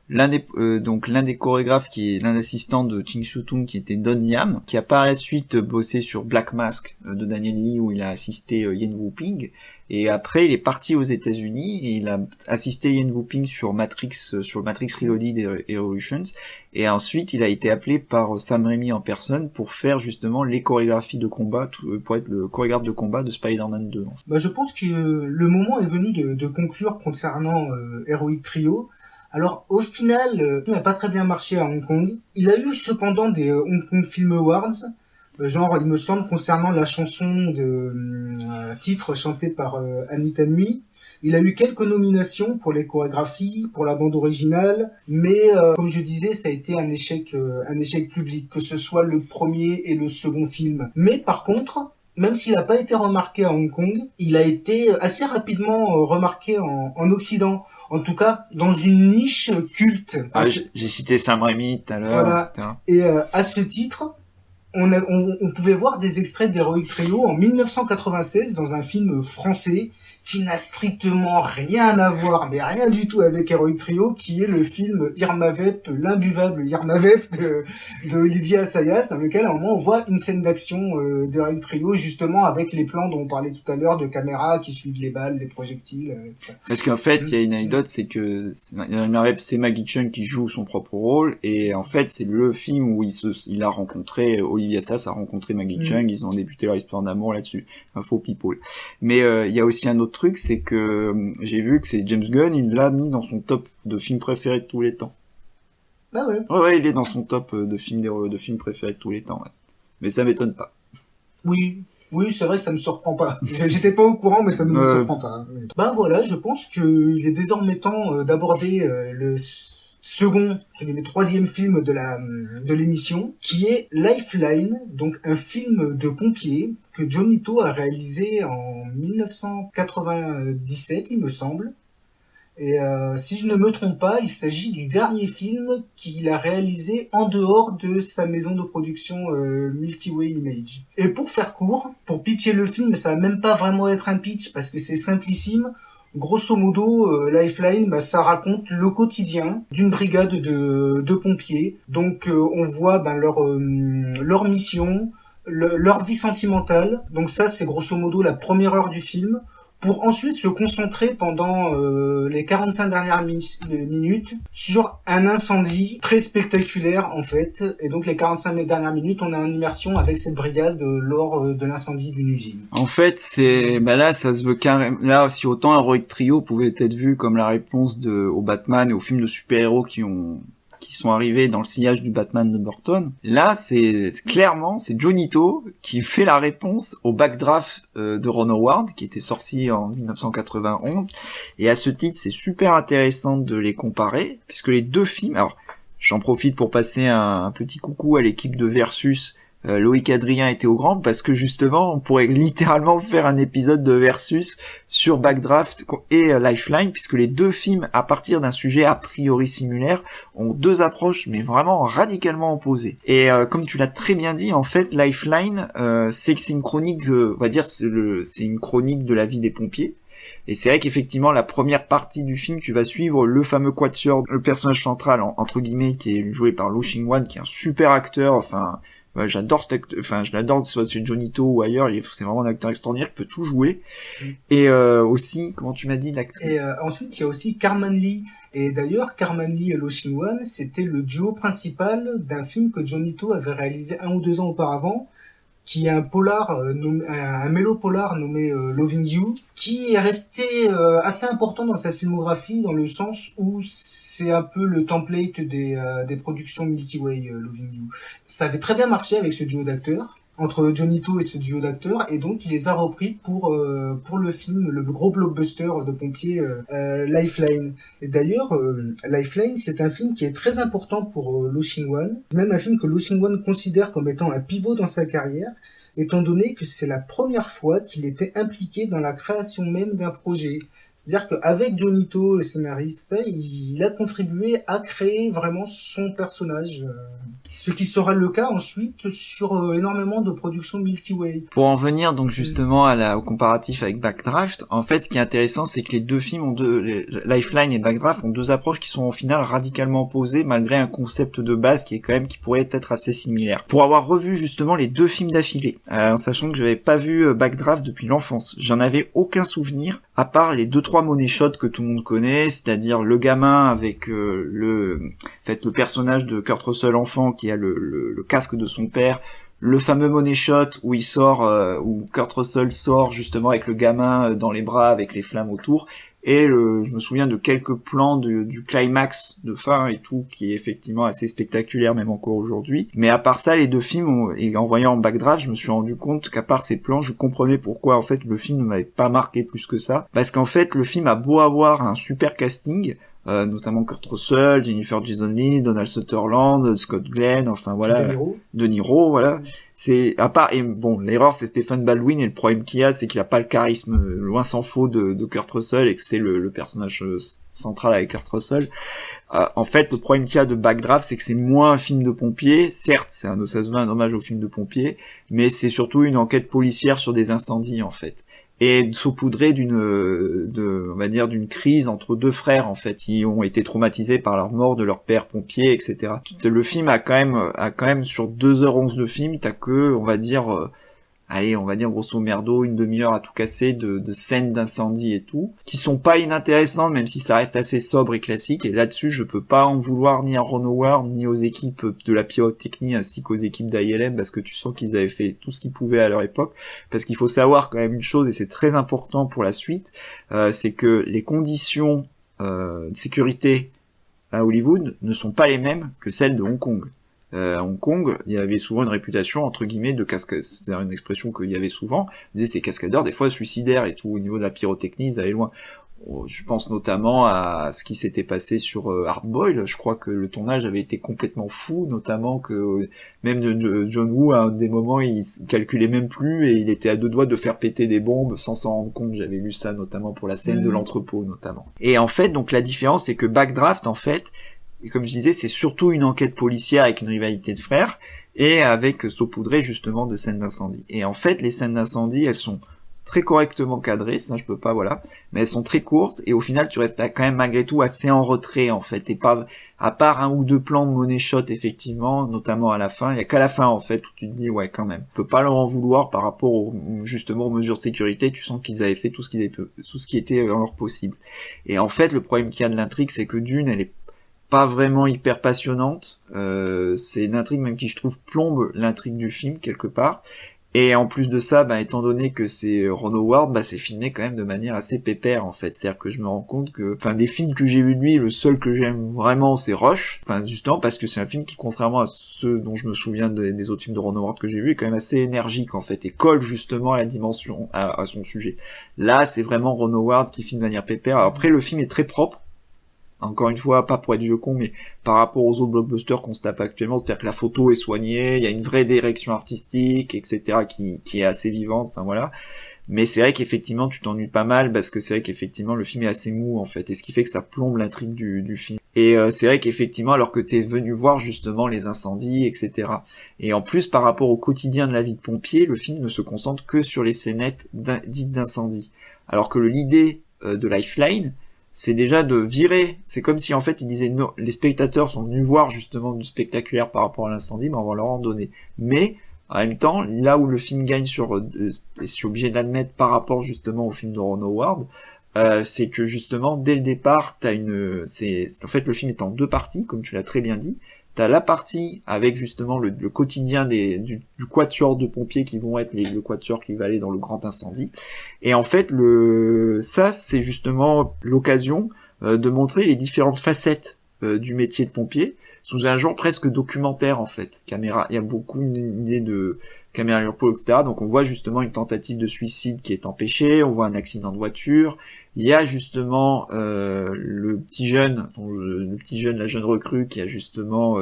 l'un des chorégraphes qui est l'un assistant de Shin Soo-tung qui était Don Yam, qui a par la suite bossé sur Black Mask de Daniel Lee où il a assisté Yen Wu-ping. Et après, il est parti aux États-Unis et il a assisté Yen Wu-ping sur Matrix Reloaded et Revolutions. Et ensuite, il a été appelé par Sam Raimi en personne pour faire justement les chorégraphies de combat, pour être le chorégraphe de combat de Spider-Man 2. Je pense que le moment est venu de conclure concernant Heroic Trio. Alors, au final, il n'a pas très bien marché à Hong Kong. Il a eu cependant des Hong Kong Film Awards. Genre, il me semble, concernant la chanson de titre chantée par Anita Nui, il a eu quelques nominations pour les chorégraphies, pour la bande originale, mais comme je disais, ça a été un échec public, que ce soit le premier et le second film. Mais par contre, même s'il n'a pas été remarqué à Hong Kong, il a été assez rapidement remarqué en Occident. En tout cas, dans une niche culte. J'ai cité Sam Raimi tout à l'heure, voilà. etc. Et à ce titre, on pouvait voir des extraits d'Heroic Trio en 1996 dans un film français qui n'a strictement rien à voir, mais rien du tout avec Heroic Trio, qui est le film Irma Vep, l'imbuvable Irma Vep de Olivier Assayas, dans lequel à un moment on voit une scène d'action d'Heroic Trio, justement avec les plans dont on parlait tout à l'heure, de caméras qui suivent les balles, les projectiles, etc. Parce qu'en fait, il y a une anecdote, c'est que Irma Vep, c'est Maggie Cheung qui joue son propre rôle, et en fait, c'est le film où il a rencontré, Olivier Assayas a rencontré Maggie Cheung, ils ont débuté leur histoire d'amour là-dessus, un faux people. Mais il y a aussi un autre truc, c'est que j'ai vu que c'est James Gunn, il l'a mis dans son top de films préférés de tous les temps. Ah ouais? Ouais, il est dans son top de films préférés de tous les temps, ouais. Mais ça m'étonne pas. Oui, c'est vrai, ça me surprend pas. J'étais pas au courant, mais ça ne me surprend pas. Ben voilà, je pense qu'il est désormais temps d'aborder le troisième film de l'émission, qui est Lifeline, donc un film de pompiers que Johnny To a réalisé en 1997, il me semble. Et si je ne me trompe pas, il s'agit du dernier film qu'il a réalisé en dehors de sa maison de production Milky Way Image. Et pour faire court, pour pitcher le film, ça va même pas vraiment être un pitch parce que c'est simplissime. Grosso modo, Lifeline, ça raconte le quotidien d'une brigade de pompiers. Donc on voit leur mission, leur vie sentimentale. Donc ça, c'est grosso modo la première heure du film, pour ensuite se concentrer pendant les 45 dernières minutes sur un incendie très spectaculaire en fait. Et donc les 45 dernières minutes, on est en immersion avec cette brigade lors de l'incendie d'une usine. En fait, là, ça se veut carrément. Là, si autant Heroic Trio pouvait être vu comme la réponse au Batman et aux films de super-héros qui sont arrivés dans le sillage du Batman de Burton. Là, c'est Johnny To qui fait la réponse au Backdraft de Ron Howard, qui était sorti en 1991. Et à ce titre, c'est super intéressant de les comparer, puisque les deux films... Alors, j'en profite pour passer un petit coucou à l'équipe de Versus. Loïc Adrien était au grand, parce que justement, on pourrait littéralement faire un épisode de Versus sur Backdraft et Lifeline, puisque les deux films, à partir d'un sujet a priori similaire, ont deux approches, mais vraiment radicalement opposées. Et comme tu l'as très bien dit, en fait, Lifeline, c'est une chronique, on va dire, c'est une chronique de la vie des pompiers. Et c'est vrai qu'effectivement, la première partie du film, tu vas suivre le fameux quatuor, le personnage central, entre guillemets, qui est joué par Lo Ching-wan, qui est un super acteur, enfin... Ouais, je l'adore, soit chez Johnny To ou ailleurs, c'est vraiment un acteur extraordinaire qui peut tout jouer. Et aussi, comment tu m'as dit, l'actrice. Et ensuite, il y a aussi Carman Lee. Et d'ailleurs, Carman Lee et Lo Ching-wan, c'était le duo principal d'un film que Johnny To avait réalisé 1 ou 2 ans auparavant, qui est un polar, un mélo-polar nommé Loving You, qui est resté assez important dans sa filmographie, dans le sens où c'est un peu le template des productions Milky Way, Loving You. Ça avait très bien marché avec ce duo d'acteurs, entre Johnny To et ce duo d'acteurs, et donc il les a repris pour le film, le gros blockbuster de pompiers Lifeline. Et d'ailleurs, Lifeline, c'est un film qui est très important pour Lo Ching-wan, même un film que Lo Ching-wan considère comme étant un pivot dans sa carrière, étant donné que c'est la première fois qu'il était impliqué dans la création même d'un projet. C'est-à-dire qu'avec Johnny To, le scénariste, il a contribué à créer vraiment son personnage. Ce qui sera le cas ensuite sur énormément de productions Milky Way. Pour en venir donc justement au comparatif avec Backdraft, en fait ce qui est intéressant c'est que les deux films Lifeline et Backdraft ont deux approches qui sont au final radicalement opposées malgré un concept de base qui pourrait être assez similaire. Pour avoir revu justement les deux films d'affilée, en sachant que je n'avais pas vu Backdraft depuis l'enfance, j'en avais aucun souvenir à part les 2-3 money shots que tout le monde connaît, c'est-à-dire le gamin avec le personnage de Kurt Russell enfant qui a le casque de son père, le fameux money shot où où Kurt Russell sort justement avec le gamin dans les bras avec les flammes autour, Et je me souviens de quelques plans du climax de fin et tout, qui est effectivement assez spectaculaire, même encore aujourd'hui. Mais à part ça, les deux films, et en voyant en backdraft, je me suis rendu compte qu'à part ces plans, je comprenais pourquoi en fait le film ne m'avait pas marqué plus que ça. Parce qu'en fait, le film a beau avoir un super casting, notamment Kurt Russell, Jennifer Jason Leigh, Donald Sutherland, Scott Glenn, enfin voilà, De Niro, voilà. C'est à part, et bon, l'erreur c'est Stephen Baldwin, et le problème qu'il y a, c'est qu'il a pas le charisme, loin s'en faut, de Kurt Russell, et que c'est le personnage central avec Kurt Russell. En fait, le problème qu'il y a de Backdraft, c'est que c'est moins un film de pompiers. Certes, ça se veut un hommage au film de pompiers, mais c'est surtout une enquête policière sur des incendies, en fait. Et saupoudré on va dire, d'une crise entre deux frères, en fait, qui ont été traumatisés par leur mort de leur père pompier, etc. Le film a quand même, sur 2h11 de film, t'as que, on va dire grosso merdo, une demi-heure à tout casser de scènes d'incendie et tout, qui sont pas inintéressantes, même si ça reste assez sobre et classique, et là-dessus, je peux pas en vouloir ni à Ron Howard, ni aux équipes de la pyrotechnie, ainsi qu'aux équipes d'ILM, parce que tu sens qu'ils avaient fait tout ce qu'ils pouvaient à leur époque, parce qu'il faut savoir quand même une chose, et c'est très important pour la suite, c'est que les conditions de sécurité à Hollywood ne sont pas les mêmes que celles de Hong Kong. À Hong Kong, il y avait souvent une réputation, entre guillemets, de cascade, c'est une expression qu'il y avait souvent, ils disaient ces cascadeurs, des fois suicidaires et tout, au niveau de la pyrotechnie, ils allaient loin. Je pense notamment à ce qui s'était passé sur Hard Boiled. Je crois que le tournage avait été complètement fou, notamment que même John Woo, à des moments, il calculait même plus et il était à deux doigts de faire péter des bombes sans s'en rendre compte. J'avais lu ça notamment pour la scène de l'entrepôt, notamment. Et en fait, donc la différence, c'est que Backdraft, en fait, comme je disais, c'est surtout une enquête policière avec une rivalité de frères et avec saupoudré justement de scènes d'incendie. Et en fait, les scènes d'incendie, elles sont très correctement cadrées, ça je peux pas, voilà, mais elles sont très courtes et au final tu restes quand même malgré tout assez en retrait en fait, et pas, à part un ou deux plans de money shot effectivement, notamment à la fin, il y a qu'à la fin en fait où tu te dis ouais quand même, tu peux pas leur en vouloir par rapport justement aux mesures de sécurité, tu sens qu'ils avaient fait tout ce qui était en leur possible. Et en fait le problème qu'il y a de l'intrigue, c'est que d'une, elle est pas vraiment hyper passionnante, c'est une intrigue même qui je trouve plombe l'intrigue du film quelque part. Et en plus de ça, étant donné que c'est Ron Howard, c'est filmé quand même de manière assez pépère en fait. C'est-à-dire que je me rends compte que, des films que j'ai vus de lui, le seul que j'aime vraiment c'est Rush. Justement parce que c'est un film qui, contrairement à ceux dont je me souviens des autres films de Ron Howard que j'ai vus, est quand même assez énergique en fait et colle justement à la dimension, à son sujet. Là, c'est vraiment Ron Howard qui filme de manière pépère. Alors, après, le film est très propre. Encore une fois, pas pour être vieux con, mais par rapport aux autres blockbusters qu'on se tape actuellement, c'est-à-dire que la photo est soignée, il y a une vraie direction artistique, etc., qui est assez vivante, voilà. Mais c'est vrai qu'effectivement, tu t'ennuies pas mal, parce que c'est vrai qu'effectivement, le film est assez mou, en fait, et ce qui fait que ça plombe l'intrigue du film. Et c'est vrai qu'effectivement, alors que t'es venu voir justement les incendies, etc. Et en plus, par rapport au quotidien de la vie de pompier, le film ne se concentre que sur les scénettes dites d'incendie. Alors que l'idée de Lifeline, c'est déjà de virer, c'est comme si en fait il disait non, les spectateurs sont venus voir justement du spectaculaire par rapport à l'incendie, on va leur en donner. Mais en même temps, là où le film gagne et je suis obligé d'admettre par rapport justement au film de Ron Howard, c'est que justement dès le départ, en fait le film est en deux parties, comme tu l'as très bien dit. T'as la partie avec justement le quotidien du quatuor de pompiers qui vont être le quatuor qui va aller dans le grand incendie. Et en fait, ça c'est justement l'occasion de montrer les différentes facettes du métier de pompier sous un genre presque documentaire en fait. Il y a beaucoup une idée de caméra à repos, etc. Donc on voit justement une tentative de suicide qui est empêchée, on voit un accident de voiture. Il y a justement le petit jeune, la jeune recrue qui a justement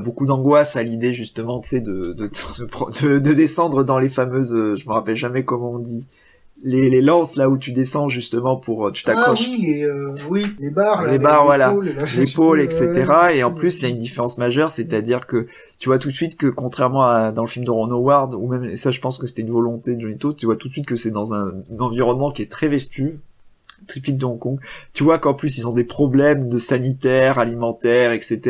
beaucoup d'angoisse à l'idée justement, tu sais, de descendre dans les fameuses, je me rappelle jamais comment on dit, les lances là où tu descends justement pour tu t'accroches. Oui, les barres, voilà, l'épaule, etc. Et en plus il y a une différence majeure, c'est-à-dire que tu vois tout de suite que contrairement à dans le film de Ron Howard, ou même, et ça je pense que c'était une volonté de Johnny To, tu vois tout de suite que c'est dans un environnement qui est très vestu, typique de Hong Kong. Tu vois qu'en plus ils ont des problèmes de sanitaire, alimentaire, etc.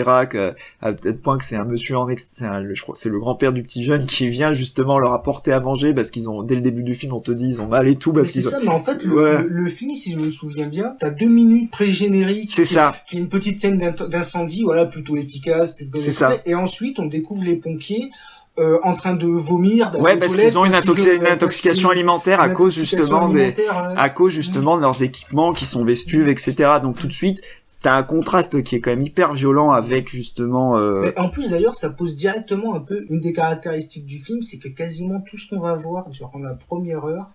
À tel point que c'est un monsieur je crois que c'est le grand-père du petit jeune qui vient justement leur apporter à manger parce qu'ils ont, dès le début du film, on te dit ils ont mal et tout. C'est ça, mais en fait le film, si je me souviens bien, t'as 2 minutes pré-générique. C'est ça. Qui est une petite scène d'incendie, voilà, plutôt efficace, plutôt. C'est ça. Et ensuite on découvre les pompiers. en train de vomir. Ouais, parce qu'ils ont une intoxication alimentaire à cause justement de leurs équipements qui sont vestus, etc. Donc tout de suite, t'as un contraste qui est quand même hyper violent avec justement. Mais en plus d'ailleurs, ça pose directement un peu une des caractéristiques du film, c'est que quasiment tout ce qu'on va voir durant la première heure,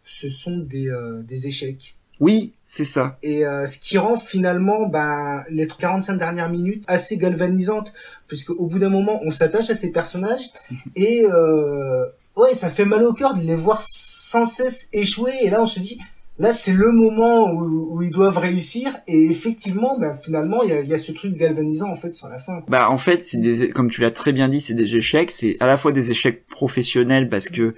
ce sont des échecs. Oui, c'est ça. Et ce qui rend finalement les 45 dernières minutes assez galvanisantes, puisque au bout d'un moment, on s'attache à ces personnages et ouais, ça fait mal au cœur de les voir sans cesse échouer. Et là, on se dit, là, c'est le moment où ils doivent réussir. Et effectivement, finalement, il y a ce truc galvanisant en fait sur la fin. En fait, comme tu l'as très bien dit, c'est des échecs. C'est à la fois des échecs professionnels parce que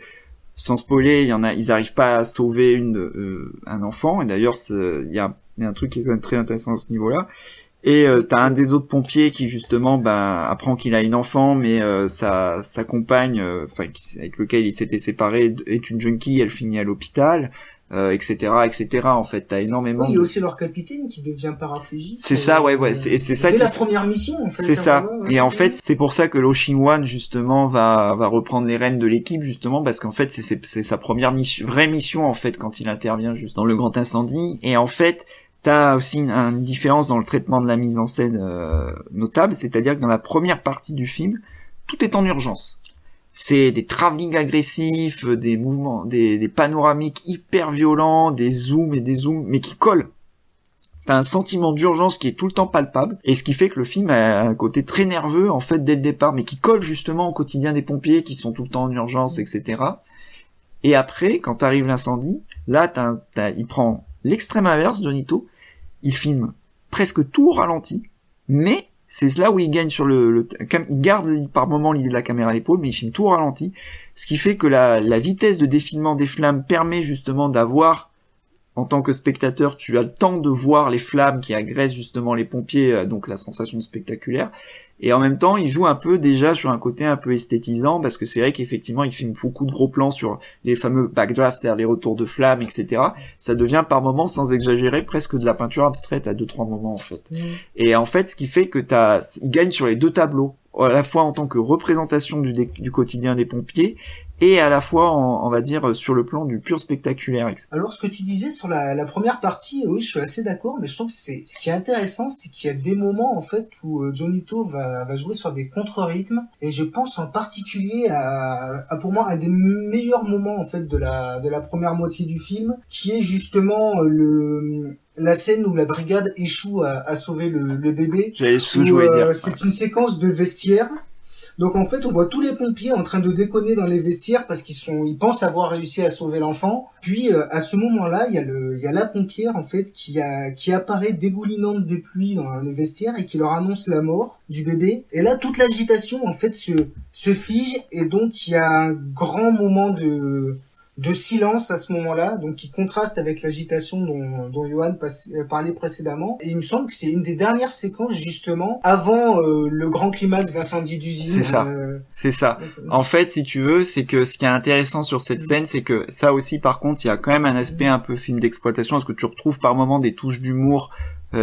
sans spoiler, ils arrivent pas à sauver un enfant. Et d'ailleurs, il y a un truc qui est quand même très intéressant à ce niveau-là. Et t'as un des autres pompiers qui justement apprend qu'il a une enfant, mais sa compagne, avec lequel il s'était séparé, est une junkie. Elle finit à l'hôpital. Etc. En fait, t'as énormément. Oui, il y a aussi leur capitaine qui devient paraplégique. C'est ça, ouais, c'est ça. Dès la première mission, en fait. C'est ça. Et en fait, c'est pour ça que Lo Shin-hwan justement va reprendre les rênes de l'équipe justement parce qu'en fait, c'est sa première vraie mission en fait quand il intervient juste dans le grand incendie. Et en fait, t'as aussi une différence dans le traitement de la mise en scène notable, c'est-à-dire que dans la première partie du film, tout est en urgence. C'est des travelling agressifs, des mouvements, des panoramiques hyper violents, des zooms, mais qui collent. T'as un sentiment d'urgence qui est tout le temps palpable, et ce qui fait que le film a un côté très nerveux, en fait, dès le départ, mais qui colle justement au quotidien des pompiers, qui sont tout le temps en urgence, etc. Et après, quand arrive l'incendie, là, il prend l'extrême inverse, Johnito, il filme presque tout au ralenti, mais c'est là où il gagne il garde par moment l'idée de la caméra à l'épaule, mais il filme tout au ralenti, ce qui fait que la vitesse de défilement des flammes permet justement d'avoir, en tant que spectateur, tu as le temps de voir les flammes qui agressent justement les pompiers, donc la sensation spectaculaire. Et en même temps, il joue un peu déjà sur un côté un peu esthétisant, parce que c'est vrai qu'effectivement, il filme beaucoup de gros plans sur les fameux backdrafts, les retours de flammes, etc. Ça devient par moments, sans exagérer, presque de la peinture abstraite à 2-3 moments, en fait. Et en fait, ce qui fait que il gagne sur les deux tableaux, à la fois en tant que représentation du quotidien des pompiers, et à la fois, on va dire, sur le plan du pur spectaculaire. Alors, ce que tu disais sur la première partie, oui, je suis assez d'accord, mais je trouve que ce qui est intéressant, c'est qu'il y a des moments, en fait, où Johnito va jouer sur des contre-rythmes, et je pense en particulier à pour moi, un des meilleurs moments, en fait, de la première moitié du film, qui est justement la scène où la brigade échoue à sauver le bébé. J'allais jouer dire. C'est une séquence de vestiaire. Donc en fait, on voit tous les pompiers en train de déconner dans les vestiaires parce ils pensent avoir réussi à sauver l'enfant. Puis à ce moment-là, il y a la pompière en fait qui apparaît dégoulinante de pluie dans les vestiaires et qui leur annonce la mort du bébé. Et là, toute l'agitation en fait se fige et donc il y a un grand moment de silence à ce moment-là, donc qui contraste avec l'agitation dont Johan parlait précédemment. Et il me semble que c'est une des dernières séquences justement avant le grand climax d'incendie d'usine. C'est ça. C'est ça. En fait, si tu veux, c'est que ce qui est intéressant sur cette scène, c'est que ça aussi, par contre, il y a quand même un aspect un peu film d'exploitation, parce que tu retrouves par moments des touches d'humour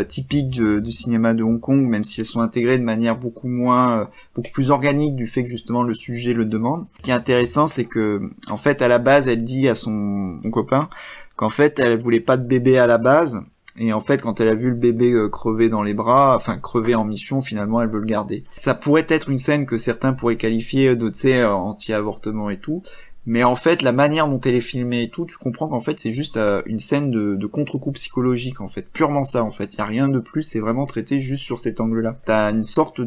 typiques du cinéma de Hong Kong, même si elles sont intégrées de manière beaucoup plus organique du fait que justement le sujet le demande. Ce qui est intéressant, c'est que en fait à la base elle dit à son copain qu'en fait elle voulait pas de bébé à la base, et en fait quand elle a vu le bébé crever dans les bras, enfin crever en mission, finalement elle veut le garder. Ça pourrait être une scène que certains pourraient qualifier de, tu sais, anti-avortement et tout. Mais en fait, la manière dont elle est filmée et tout, tu comprends qu'en fait, c'est juste une scène de contre-coup psychologique, en fait. Purement ça, en fait. Il y a rien de plus, c'est vraiment traité juste sur cet angle-là. T'as une sorte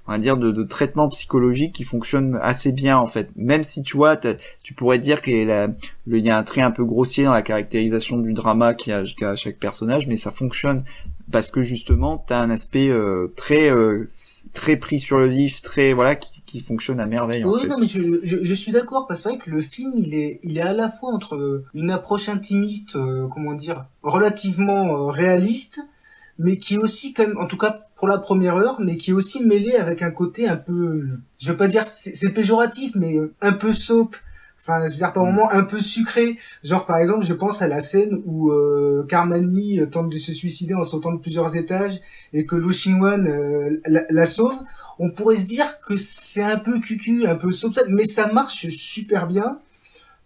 on va dire, de traitement psychologique qui fonctionne assez bien, en fait. Même si, tu vois, tu pourrais dire qu'il y a un trait un peu grossier dans la caractérisation du drama qu'il y a à chaque personnage, mais ça fonctionne parce que, justement, t'as un aspect très pris sur le vif, très, voilà, qui fonctionne à merveille. Oui, non, mais je suis d'accord, parce que c'est vrai que le film, il est à la fois entre une approche intimiste, comment dire, relativement réaliste, mais qui est aussi quand même, en tout cas pour la première heure, mais qui est aussi mêlé avec un côté un peu, je veux pas dire c'est péjoratif, mais un peu soap, Enfin, je veux dire, par moments un peu sucré. Genre, par exemple, je pense à la scène où Carmanie tente de se suicider en sautant de plusieurs étages et que Lo Xingwan la sauve. On pourrait se dire que c'est un peu cucu, un peu soapside, mais ça marche super bien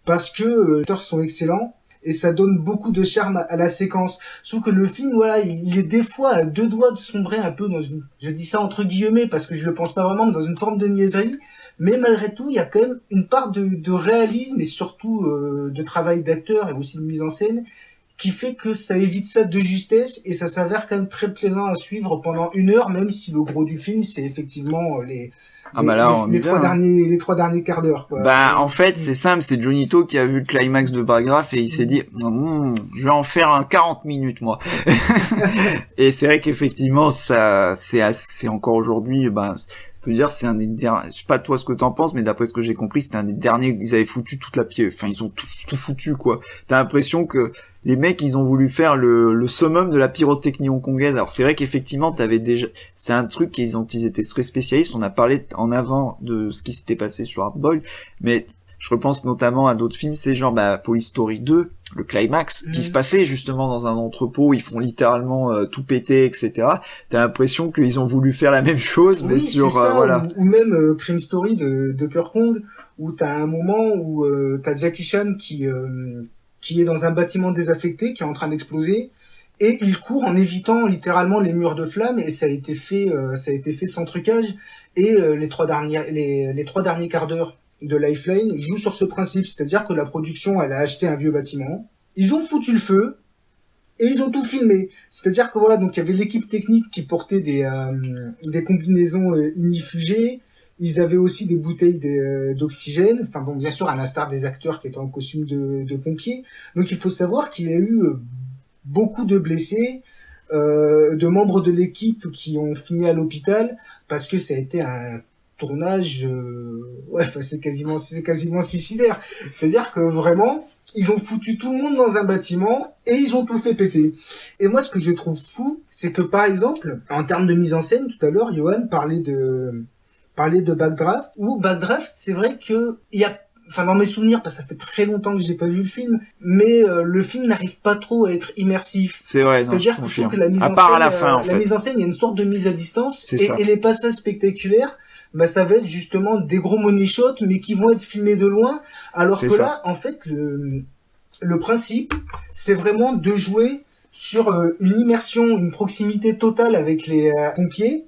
parce que les acteurs sont excellents et ça donne beaucoup de charme à la séquence. Je trouve que le film, voilà, il est des fois à deux doigts de sombrer un peu dans une, je dis ça entre guillemets parce que je le pense pas vraiment, mais dans une forme de niaiserie. Mais malgré tout, il y a quand même une part de réalisme et surtout de travail d'acteur et aussi de mise en scène qui fait que ça évite ça de justesse et ça s'avère quand même très plaisant à suivre pendant 1 heure, même si le gros du film, c'est effectivement les trois derniers quarts d'heure, quoi. Bah, en fait, c'est simple, c'est Jonito qui a vu le climax de Backdraft et il s'est dit, je vais en faire un 40 minutes, moi. Et c'est vrai qu'effectivement, ça, c'est encore aujourd'hui, je peux dire, c'est un des derniers, je sais pas toi ce que t'en penses, mais d'après ce que j'ai compris, c'était un des derniers, ils avaient foutu toute la pied, enfin, ils ont tout foutu, quoi. T'as l'impression que les mecs, ils ont voulu faire le summum de la pyrotechnie hongkongaise. Alors, c'est vrai qu'effectivement, c'est un truc ils étaient très spécialistes. On a parlé en avant de ce qui s'était passé sur Hard Boiled, mais je repense notamment à d'autres films, c'est genre, Police Story 2, le climax, qui se passait justement dans un entrepôt, ils font littéralement tout péter, etc. T'as l'impression qu'ils ont voulu faire la même chose, mais sur, ça, voilà. Ou même Crime Story de Kirk Kong, où t'as un moment où t'as Jackie Chan qui est dans un bâtiment désaffecté, qui est en train d'exploser, et il court en évitant littéralement les murs de flammes, et ça a été fait sans trucage, et les trois derniers quarts d'heure de Lifeline jouent sur ce principe, c'est-à-dire que la production, elle a acheté un vieux bâtiment, ils ont foutu le feu, et ils ont tout filmé. C'est-à-dire que voilà, donc il y avait l'équipe technique qui portait des combinaisons ignifugées. Ils avaient aussi des bouteilles d'oxygène. Enfin bon, bien sûr, à l'instar des acteurs qui étaient en costume de pompiers. Donc il faut savoir qu'il y a eu beaucoup de blessés, de membres de l'équipe qui ont fini à l'hôpital parce que ça a été un tournage, c'est quasiment suicidaire. C'est-à-dire que vraiment, ils ont foutu tout le monde dans un bâtiment et ils ont tout fait péter. Et moi, ce que je trouve fou, c'est que par exemple, en termes de mise en scène, tout à l'heure, Johan parlait de Backdraft, où Backdraft, c'est vrai que dans mes souvenirs, parce que ça fait très longtemps que j'ai pas vu le film, mais le film n'arrive pas trop à être immersif. C'est vrai, c'est-à-dire que je trouve que la mise en scène, il y a une sorte de mise à distance, et les passages spectaculaires, ça va être justement des gros money shots, mais qui vont être filmés de loin, alors que là, en fait, le principe, c'est vraiment de jouer sur une immersion, une proximité totale avec les pompiers.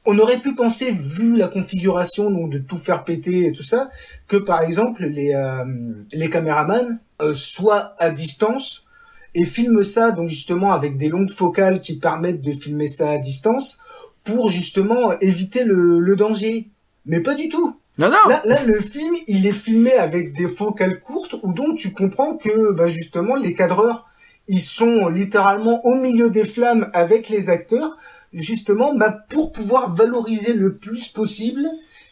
On aurait pu penser, vu la configuration, donc de tout faire péter et tout ça, que par exemple les caméramans soient à distance et filment ça, donc justement avec des longues focales qui permettent de filmer ça à distance pour justement éviter le danger. Mais pas du tout. Non. Là, le film, il est filmé avec des focales courtes, où donc tu comprends que justement les cadreurs, ils sont littéralement au milieu des flammes avec les acteurs, justement pour pouvoir valoriser le plus possible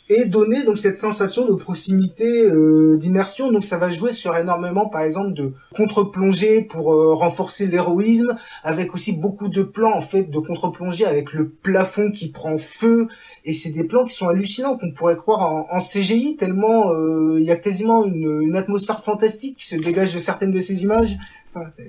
et donner donc cette sensation de proximité, d'immersion. Donc ça va jouer sur énormément, par exemple, de contre-plongée pour renforcer l'héroïsme, avec aussi beaucoup de plans en fait de contre-plongée avec le plafond qui prend feu, et c'est des plans qui sont hallucinants, qu'on pourrait croire en CGI, tellement il y a quasiment une atmosphère fantastique qui se dégage de certaines de ces images.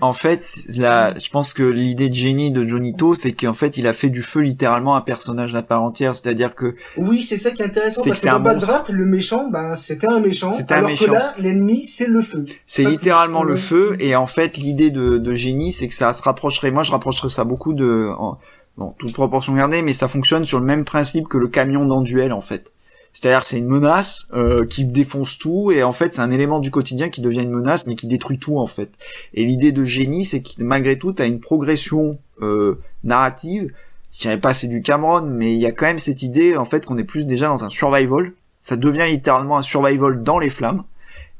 En fait, là, je pense que l'idée de génie de Jonito, c'est qu'en fait, il a fait du feu littéralement un personnage à part entière, c'est-à-dire que... Oui, c'est ça qui est intéressant, parce que dans Backdraft, le méchant, c'était un méchant, que là, l'ennemi, c'est le feu. C'est littéralement le feu, et en fait, l'idée de génie, c'est que ça se rapprocherait, moi je rapprocherais ça beaucoup toute proportion gardée, mais ça fonctionne sur le même principe que le camion dans Duel, en fait. C'est-à-dire c'est une menace qui défonce tout, et en fait c'est un élément du quotidien qui devient une menace mais qui détruit tout en fait. Et l'idée de génie, c'est que malgré tout t'as une progression narrative. Je dirais pas c'est du Cameron, mais il y a quand même cette idée en fait qu'on est plus déjà dans un survival. Ça devient littéralement un survival dans les flammes.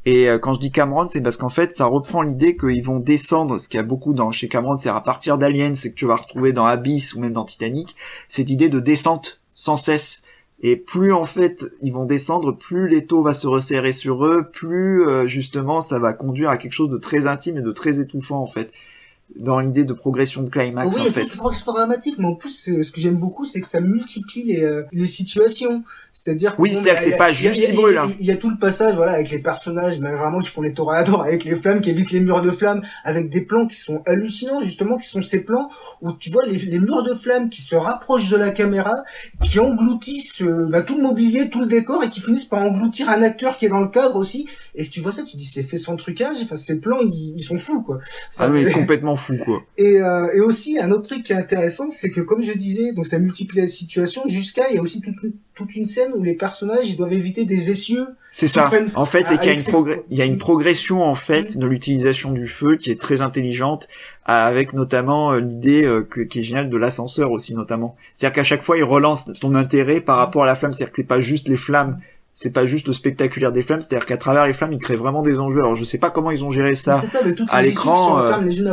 Et quand je dis Cameron, c'est parce qu'en fait ça reprend l'idée qu'ils vont descendre, ce qu'il y a beaucoup chez Cameron, c'est à partir d'Alien, c'est que tu vas retrouver dans Abyss ou même dans Titanic, cette idée de descente sans cesse. Et plus en fait ils vont descendre, plus l'étau va se resserrer sur eux, plus justement ça va conduire à quelque chose de très intime et de très étouffant en fait. dans l'idée de progression de climax, oui, en fait. Oui, il y a progression dramatique, mais en plus, ce que j'aime beaucoup, c'est que ça multiplie les situations. C'est-à-dire que, oui, c'est-à-dire que c'est pas juste il brûle. Il y a tout le passage, voilà, avec les personnages, mais vraiment, qui font les toréadors avec les flammes, qui évitent les murs de flammes, avec des plans qui sont hallucinants, justement, qui sont ces plans où tu vois les murs de flammes qui se rapprochent de la caméra, qui engloutissent tout le mobilier, tout le décor, et qui finissent par engloutir un acteur qui est dans le cadre aussi. Et tu vois ça, tu dis, c'est fait sans trucage. Enfin, ces plans, ils sont fous, quoi. Enfin, oui, complètement fou, quoi. Et aussi, un autre truc qui est intéressant, c'est que, comme je disais, donc ça multiplie la situation jusqu'à, il y a aussi toute une scène où les personnages, ils doivent éviter des essieux. C'est ça. En fait, c'est qu'il y a une progression, en fait, de l'utilisation du feu qui est très intelligente, avec notamment l'idée qui est géniale de l'ascenseur aussi, notamment. C'est-à-dire qu'à chaque fois, il relance ton intérêt par rapport à la flamme. C'est-à-dire que c'est pas juste les flammes. C'est pas juste le spectaculaire des flammes, c'est-à-dire qu'à travers les flammes, ils créent vraiment des enjeux. Alors je sais pas comment ils ont géré ça, à l'écran.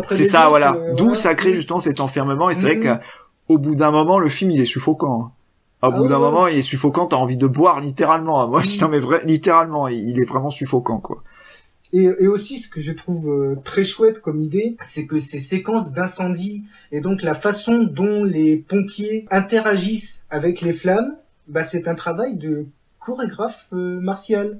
C'est ça, voilà. D'où ça crée justement cet enfermement. Et c'est vrai qu'au bout d'un moment, le film il est suffocant. Au bout d'un moment, il est suffocant. T'as envie de boire littéralement. Moi, non mais vrai, littéralement, il est vraiment suffocant, quoi. Et aussi, ce que je trouve très chouette comme idée, c'est que ces séquences d'incendie et donc la façon dont les pompiers interagissent avec les flammes, c'est un travail de chorégraphe martial.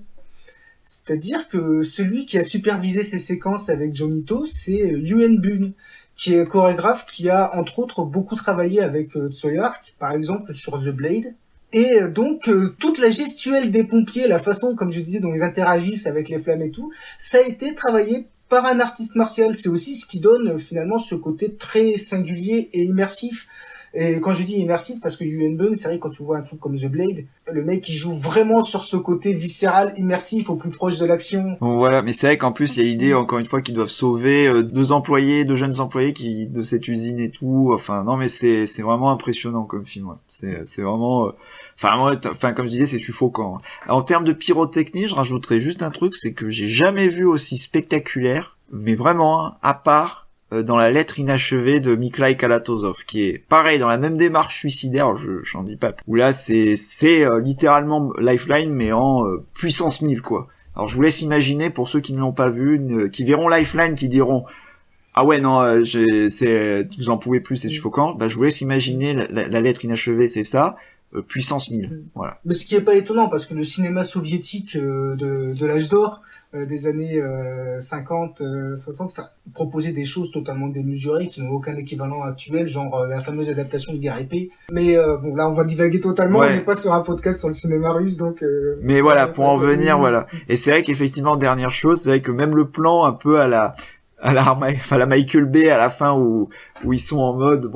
C'est-à-dire que celui qui a supervisé ces séquences avec Jonito, c'est Yuen Bun, qui est chorégraphe qui a entre autres beaucoup travaillé avec Tsui Hark, par exemple sur The Blade. Et donc toute la gestuelle des pompiers, la façon, comme je disais, dont ils interagissent avec les flammes et tout, ça a été travaillé par un artiste martial. C'est aussi ce qui donne finalement ce côté très singulier et immersif. Et quand je dis immersif, parce que Yuen Bun, c'est vrai, quand tu vois un truc comme The Blade, le mec il joue vraiment sur ce côté viscéral, immersif, au plus proche de l'action. Bon, voilà, mais c'est vrai qu'en plus il y a l'idée, encore une fois, qu'ils doivent sauver deux jeunes employés de cette usine et tout. Enfin, non, mais c'est vraiment impressionnant comme film. Ouais. C'est vraiment. Comme je disais, c'est suffocant. En termes de pyrotechnie, je rajouterais juste un truc, c'est que j'ai jamais vu aussi spectaculaire, mais vraiment, à part dans la lettre inachevée de Mikhail Kalatozov, qui est pareil dans la même démarche suicidaire, j'en dis pas plus. Où là c'est littéralement Lifeline mais en puissance 1000 quoi. Alors je vous laisse imaginer pour ceux qui ne l'ont pas vu, qui verront Lifeline, qui diront ah ouais non vous en pouvez plus, c'est suffocant. Je vous laisse imaginer la lettre inachevée, c'est ça. Puissance 1000, voilà. Mais ce qui est pas étonnant, parce que le cinéma soviétique de l'âge d'or des années 50, 60, proposait des choses totalement démesurées qui n'ont aucun équivalent actuel, genre la fameuse adaptation de Guerre épée. Mais bon, là on va divaguer totalement, on n'est pas sur un podcast sur le cinéma russe, donc... Mais voilà, pour en venir, voilà. Et c'est vrai qu'effectivement, dernière chose, c'est vrai que même le plan un peu à la Michael Bay à la fin où ils sont en mode,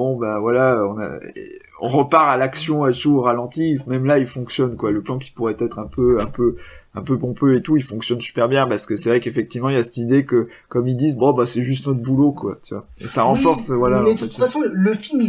on repart à l'action à chaud au ralenti, même là il fonctionne quoi. Le plan qui pourrait être un peu pompeux et tout, il fonctionne super bien parce que c'est vrai qu'effectivement il y a cette idée que comme ils disent c'est juste notre boulot quoi, tu vois. Et ça renforce Mais de toute façon le film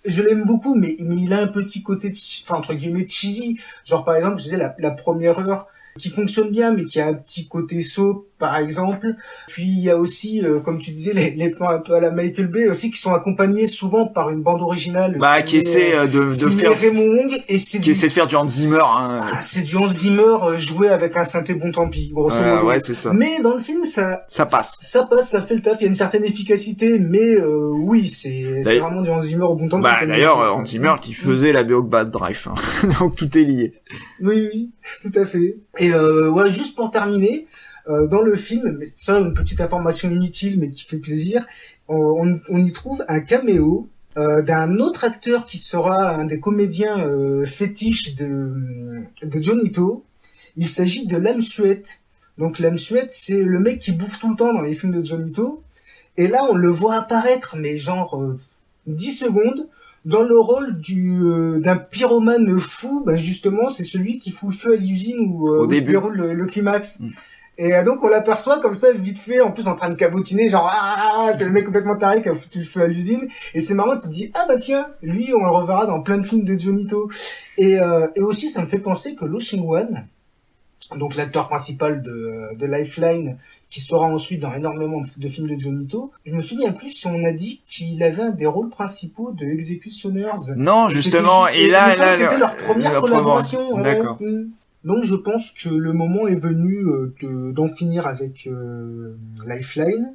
je l'aime beaucoup mais il a un petit côté entre guillemets cheesy. Genre par exemple, je disais la première heure qui fonctionne bien mais qui a un petit côté soap par exemple. Puis il y a aussi, comme tu disais, les plans un peu à la Michael Bay aussi, qui sont accompagnés souvent par une bande originale. Qui essaie de faire Raymond Wong, et essaie de faire du Hans Zimmer. Hein. C'est du Hans Zimmer joué avec un synthé bon tant pis, grosso modo. Ouais, c'est ça. Mais dans le film, ça passe. Ça passe, ça fait le taf. Il y a une certaine efficacité, mais oui, c'est vraiment du Hans Zimmer au bon tant pis. D'ailleurs, Hans Zimmer qui faisait la BO Bad Drive, hein. Donc tout est lié. Oui, tout à fait. Et juste pour terminer. Dans le film, mais ça une petite information inutile mais qui fait plaisir, on y trouve un caméo d'un autre acteur qui sera un des comédiens fétiches de Jonito. Il s'agit de Lam Suet. Donc Lam Suet, c'est le mec qui bouffe tout le temps dans les films de Jonito. Et là, on le voit apparaître, mais genre 10 secondes, dans le rôle d'un pyromane fou. Justement, c'est celui qui fout le feu à l'usine où se déroule le climax. Et donc on l'aperçoit comme ça vite fait, en plus en train de cabotiner, genre c'est le mec complètement taré qui a foutu le feu à l'usine. Et c'est marrant, tu te dis tiens, lui on le reverra dans plein de films de Jonito. Et aussi ça me fait penser que Lo Sing-wan, donc l'acteur principal de Lifeline, qui sera ensuite dans énormément de films de Jonito, je me souviens plus si on a dit qu'il avait un des rôles principaux de Executioners. Non, justement, c'était leur première collaboration. D'accord. Donc je pense que le moment est venu d'en finir avec Lifeline.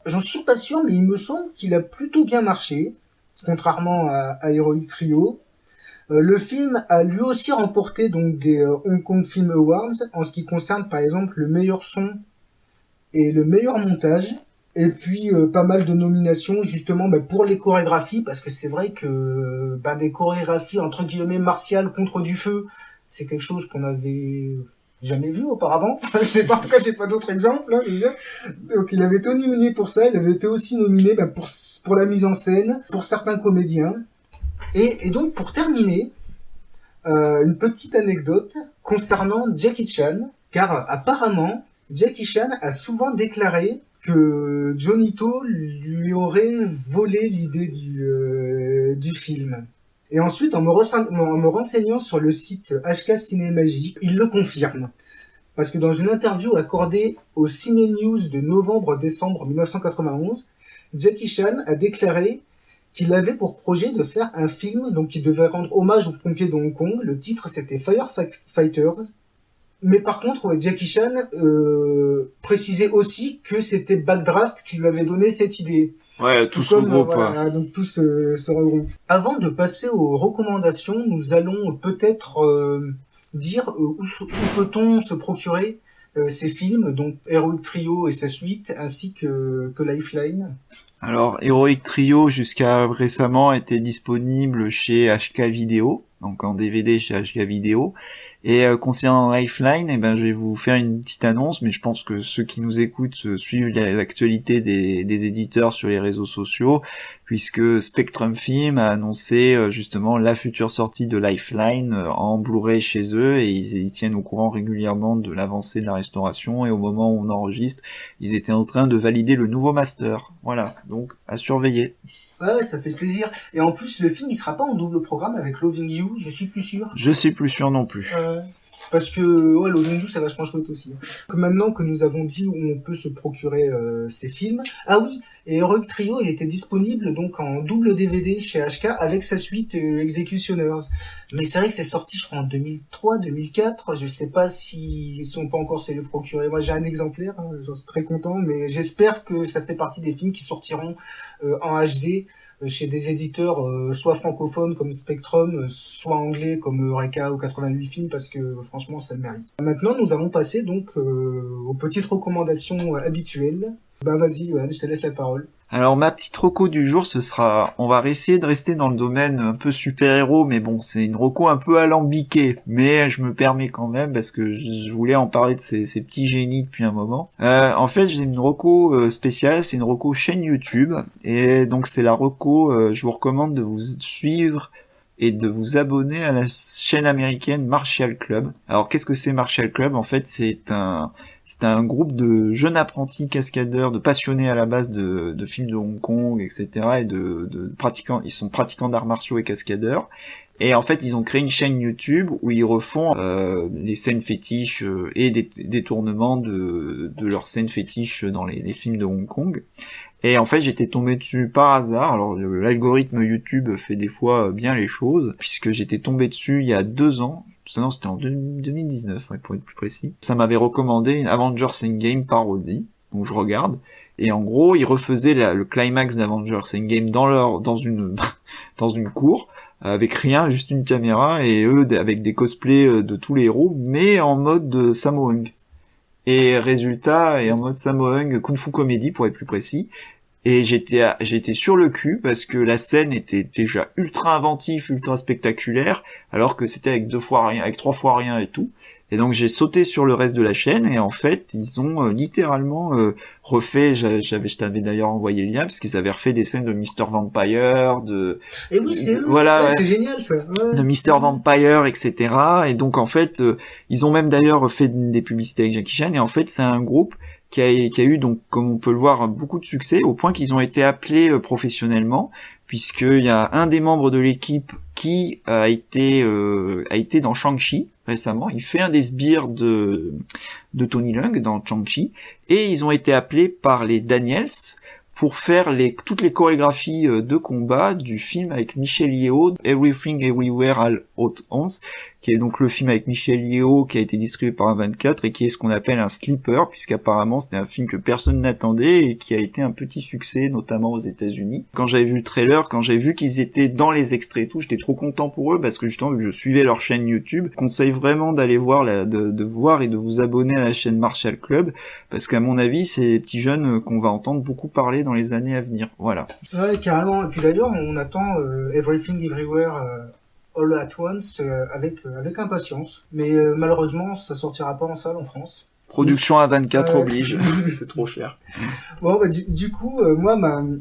J'en suis pas sûr, mais il me semble qu'il a plutôt bien marché, contrairement à Heroic Trio. Le film a lui aussi remporté donc des Hong Kong Film Awards en ce qui concerne par exemple le meilleur son et le meilleur montage. Et puis pas mal de nominations justement pour les chorégraphies, parce que c'est vrai que des chorégraphies entre guillemets martiales contre du feu, c'est quelque chose qu'on avait jamais vu auparavant. Je sais pas, en tout cas j'ai pas d'autres exemples. Déjà. Donc il avait été nominé pour ça, il avait été aussi nominé pour la mise en scène, pour certains comédiens. Et donc pour terminer, une petite anecdote concernant Jackie Chan, car apparemment Jackie Chan a souvent déclaré que Johnny To lui aurait volé l'idée du film. Et ensuite, en me renseignant sur le site HK Cinémagie, il le confirme. Parce que dans une interview accordée au Ciné News de novembre-décembre 1991, Jackie Chan a déclaré qu'il avait pour projet de faire un film donc qui devait rendre hommage aux pompiers de Hong Kong. Le titre, c'était Firefighters. Mais par contre, Jackie Chan précisait aussi que c'était Backdraft qui lui avait donné cette idée. Ouais, tout se regroupe. Voilà, donc tout se regroupe. Avant de passer aux recommandations, nous allons peut-être dire où peut-on se procurer ces films, donc Heroic Trio et sa suite, ainsi que Lifeline. Alors, Heroic Trio, jusqu'à récemment, était disponible chez HK Vidéo, donc en DVD chez HK Vidéo. Et concernant Lifeline, je vais vous faire une petite annonce, mais je pense que ceux qui nous écoutent suivent l'actualité des éditeurs sur les réseaux sociaux, puisque Spectrum Film a annoncé justement la future sortie de Lifeline en Blu-ray chez eux, et ils tiennent au courant régulièrement de l'avancée de la restauration, et au moment où on enregistre, ils étaient en train de valider le nouveau master. Voilà, donc à surveiller. Ouais, ça fait plaisir. Et en plus, le film, il sera pas en double programme avec Loving You, je suis plus sûr. Je suis plus sûr non plus. Parce que Loving You, c'est vachement chouette aussi. Donc, maintenant que nous avons dit où on peut se procurer ces films. Ah oui, et Heroic Trio, il était disponible donc en double DVD chez HK avec sa suite Executioners. Mais c'est vrai que c'est sorti, je crois, en 2003, 2004. Je sais pas si on peut encore se les procurer. Moi, j'ai un exemplaire, j'en suis très content, mais j'espère que ça fait partie des films qui sortiront en HD. Chez des éditeurs soit francophones comme Spectrum, soit anglais comme Eureka ou 88 Films, parce que franchement ça le mérite. Maintenant nous allons passer donc aux petites recommandations habituelles. Vas-y, je te laisse la parole. Alors ma petite reco du jour, on va essayer de rester dans le domaine un peu super-héros, mais bon, c'est une reco un peu alambiquée, mais je me permets quand même parce que je voulais en parler de ces petits génies depuis un moment. En fait, j'ai une reco spéciale, c'est une reco chaîne YouTube, et donc c'est la reco, je vous recommande de vous suivre et de vous abonner à la chaîne américaine Martial Club. Alors qu'est-ce que c'est Martial Club? En fait, c'est un groupe de jeunes apprentis cascadeurs, de passionnés à la base de films de Hong Kong, etc. et de pratiquants. Ils sont pratiquants d'arts martiaux et cascadeurs. Et en fait, ils ont créé une chaîne YouTube où ils refont les scènes fétiches et des tournements de leurs scènes fétiches dans les films de Hong Kong. Et en fait, j'étais tombé dessus par hasard. Alors, l'algorithme YouTube fait des fois bien les choses, puisque j'étais tombé dessus il y a 2 ans. Non, c'était en 2019, pour être plus précis. Ça m'avait recommandé une Avengers Endgame parodie, donc je regarde. Et en gros, ils refaisaient le climax d'Avengers Endgame dans une cour, avec rien, juste une caméra, et eux avec des cosplays de tous les héros, mais en mode Sammo Hung. Et résultat, et en mode Sammo Hung, Kung Fu Comedy pour être plus précis. Et j'étais sur le cul parce que la scène était déjà ultra inventive, ultra spectaculaire, alors que c'était avec 2 fois rien, avec 3 fois rien et tout. Et donc j'ai sauté sur le reste de la chaîne et en fait ils ont littéralement refait, je t'avais d'ailleurs envoyé le lien parce qu'ils avaient refait des scènes de Mr. Vampire, et oui c'est eux, voilà, ouais, c'est génial ça, ouais. De Mr. Vampire, etc. Et donc en fait ils ont même d'ailleurs fait des publicités avec Jackie Chan et en fait c'est un groupe qui a eu donc, comme on peut le voir, beaucoup de succès, au point qu'ils ont été appelés professionnellement, puisqu'il y a un des membres de l'équipe qui a été dans Shang-Chi récemment. Il fait un des sbires de Tony Leung dans Shang-Chi, et ils ont été appelés par les Daniels pour faire toutes les chorégraphies de combat du film avec Michelle Yeoh, Everything Everywhere All at Once, qui est donc le film avec Michel Yeo qui a été distribué par A24 et qui est ce qu'on appelle un sleeper, puisqu'apparemment c'était un film que personne n'attendait et qui a été un petit succès, notamment aux États-Unis. Quand j'avais vu le trailer, quand j'ai vu qu'ils étaient dans les extraits et tout, j'étais trop content pour eux parce que justement, vu que je suivais leur chaîne YouTube, je conseille vraiment d'aller voir, de voir et de vous abonner à la chaîne Marshall Club, parce qu'à mon avis, c'est les petits jeunes qu'on va entendre beaucoup parler dans les années à venir. Voilà. Ouais, carrément. Et puis d'ailleurs, on attend Everything Everywhere All at Once avec impatience. Mais malheureusement, ça sortira pas en salle en France. Production A24 oblige, c'est trop cher. Bon, bah, du coup, moi,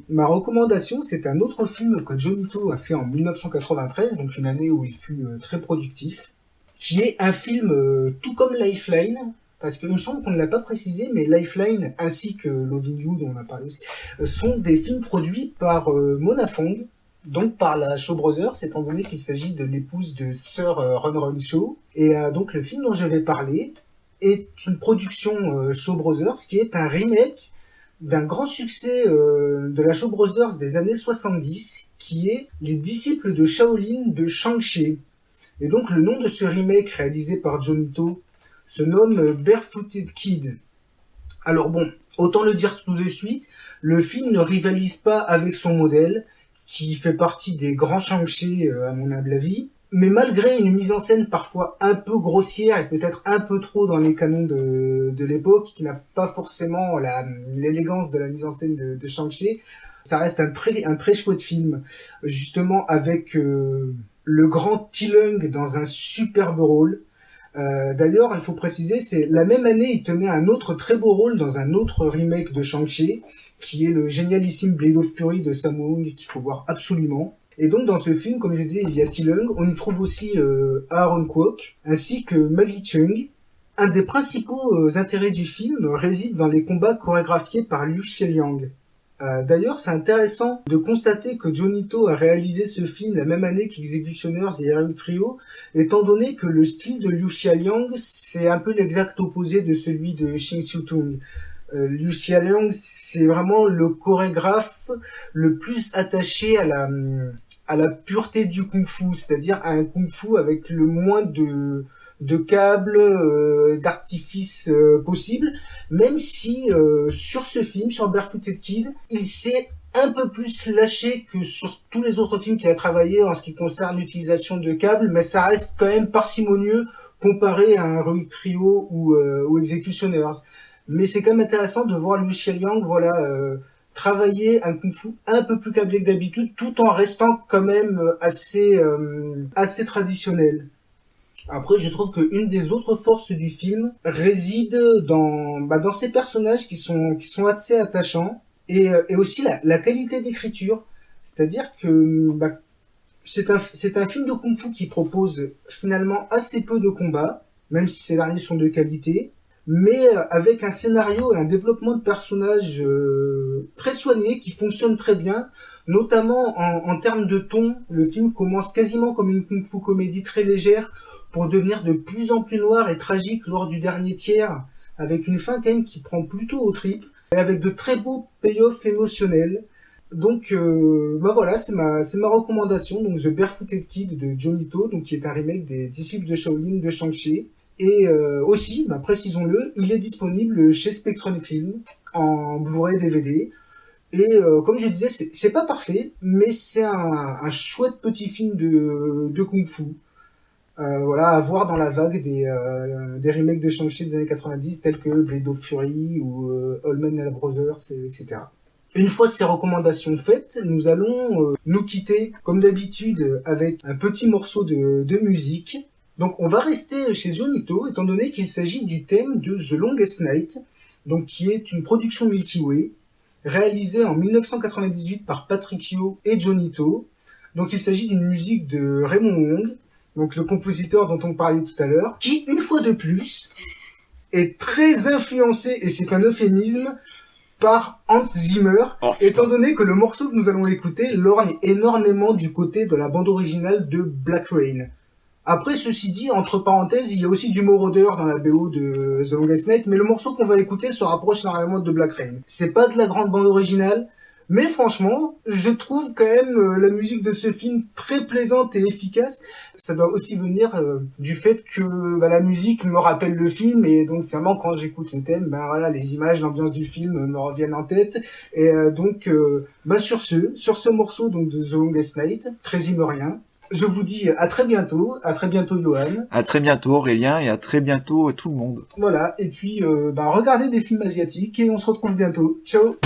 ma recommandation, c'est un autre film que Johnito a fait en 1993, donc une année où il fut très productif, qui est un film tout comme Lifeline, parce qu'il me semble qu'on ne l'a pas précisé, mais Lifeline ainsi que Loving You, dont on a parlé aussi, sont des films produits par Mona Fong, donc par la Shaw Brothers, étant donné qu'il s'agit de l'épouse de Sir Run Run Shaw. Et donc le film dont je vais parler est une production Shaw Brothers, qui est un remake d'un grand succès de la Shaw Brothers des années 70, qui est Les Disciples de Shaolin de Shang-Chi. Et donc le nom de ce remake réalisé par Johnito se nomme Barefooted Kid. Alors bon, autant le dire tout de suite, le film ne rivalise pas avec son modèle, qui fait partie des grands Shang-Chi à mon humble avis, mais malgré une mise en scène parfois un peu grossière et peut-être un peu trop dans les canons de l'époque, qui n'a pas forcément l'élégance de la mise en scène de Shang-Chi, ça reste un très chouette film, justement avec le grand T. Lung dans un superbe rôle. D'ailleurs, il faut préciser, c'est la même année, il tenait un autre très beau rôle dans un autre remake de Shang-Chi, qui est le génialissime Blade of Fury de Sammo Hung, qu'il faut voir absolument. Et donc dans ce film, comme je disais, il y a T. Lung, on y trouve aussi Aaron Kwok, ainsi que Maggie Cheung. Un des principaux intérêts du film réside dans les combats chorégraphiés par Liu Xiaoliang. D'ailleurs, c'est intéressant de constater que Johnito a réalisé ce film la même année qu'Executioners et Heroic Trio, étant donné que le style de Liu Xiaoliang, c'est un peu l'exact opposé de celui de Shin Siu-tung. Liu Xiaoliang, c'est vraiment le chorégraphe le plus attaché à la pureté du kung-fu, c'est-à-dire à un kung-fu avec le moins de câbles, d'artifices possibles, même si sur ce film, sur Barefooted Kid, il s'est un peu plus lâché que sur tous les autres films qu'il a travaillé en ce qui concerne l'utilisation de câbles, mais ça reste quand même parcimonieux comparé à un Heroic Trio ou Executioners. Mais c'est quand même intéressant de voir Liu Xiaoliang, travailler un kung-fu un peu plus câblé que d'habitude, tout en restant quand même assez traditionnel. Après, je trouve qu'une des autres forces du film réside dans ces personnages qui sont assez attachants et aussi la qualité d'écriture. C'est-à-dire que c'est un film de kung-fu qui propose finalement assez peu de combats, même si ces derniers sont de qualité, mais avec un scénario et un développement de personnages très soigné qui fonctionne très bien, notamment en termes de ton. Le film commence quasiment comme une kung-fu comédie très légère, pour devenir de plus en plus noir et tragique lors du dernier tiers, avec une fin quand même qui prend plutôt aux tripes, et avec de très beaux payoffs émotionnels. Donc voilà, c'est ma recommandation, donc The Barefooted Kid de Johnito, donc qui est un remake des Disciples de Shaolin de Shang-Chi. Et aussi, précisons-le, il est disponible chez Spectrum Film en Blu-ray DVD. Et comme je disais, c'est pas parfait, mais c'est un chouette petit film de kung-fu. À voir dans la vague des remakes de Shang-Chi des années 90, tels que Blade of Fury ou All Men and Brothers, etc. Une fois ces recommandations faites, nous allons nous quitter, comme d'habitude, avec un petit morceau de musique. Donc on va rester chez Johnito, étant donné qu'il s'agit du thème de The Longest Night, donc qui est une production Milky Way, réalisée en 1998 par Patrick Yo et Johnito. Donc il s'agit d'une musique de Raymond Wong, donc le compositeur dont on parlait tout à l'heure, qui, une fois de plus, est très influencé, et c'est un euphémisme, par Hans Zimmer, étant donné que le morceau que nous allons écouter lorgne énormément du côté de la bande originale de Black Rain. Après, ceci dit, entre parenthèses, il y a aussi du Moroder dans la BO de The Longest Night, mais le morceau qu'on va écouter se rapproche énormément de Black Rain. C'est pas de la grande bande originale, Mais franchement, je trouve quand même la musique de ce film très plaisante et efficace. Ça doit aussi venir du fait que la musique me rappelle le film et donc finalement quand j'écoute le thème, les images, l'ambiance du film me reviennent en tête. Et sur ce morceau donc de The Longest Night, très immorien, je vous dis à très bientôt Johan. À très bientôt Aurélien et à très bientôt à tout le monde. Voilà, et puis regardez des films asiatiques et on se retrouve bientôt. Ciao.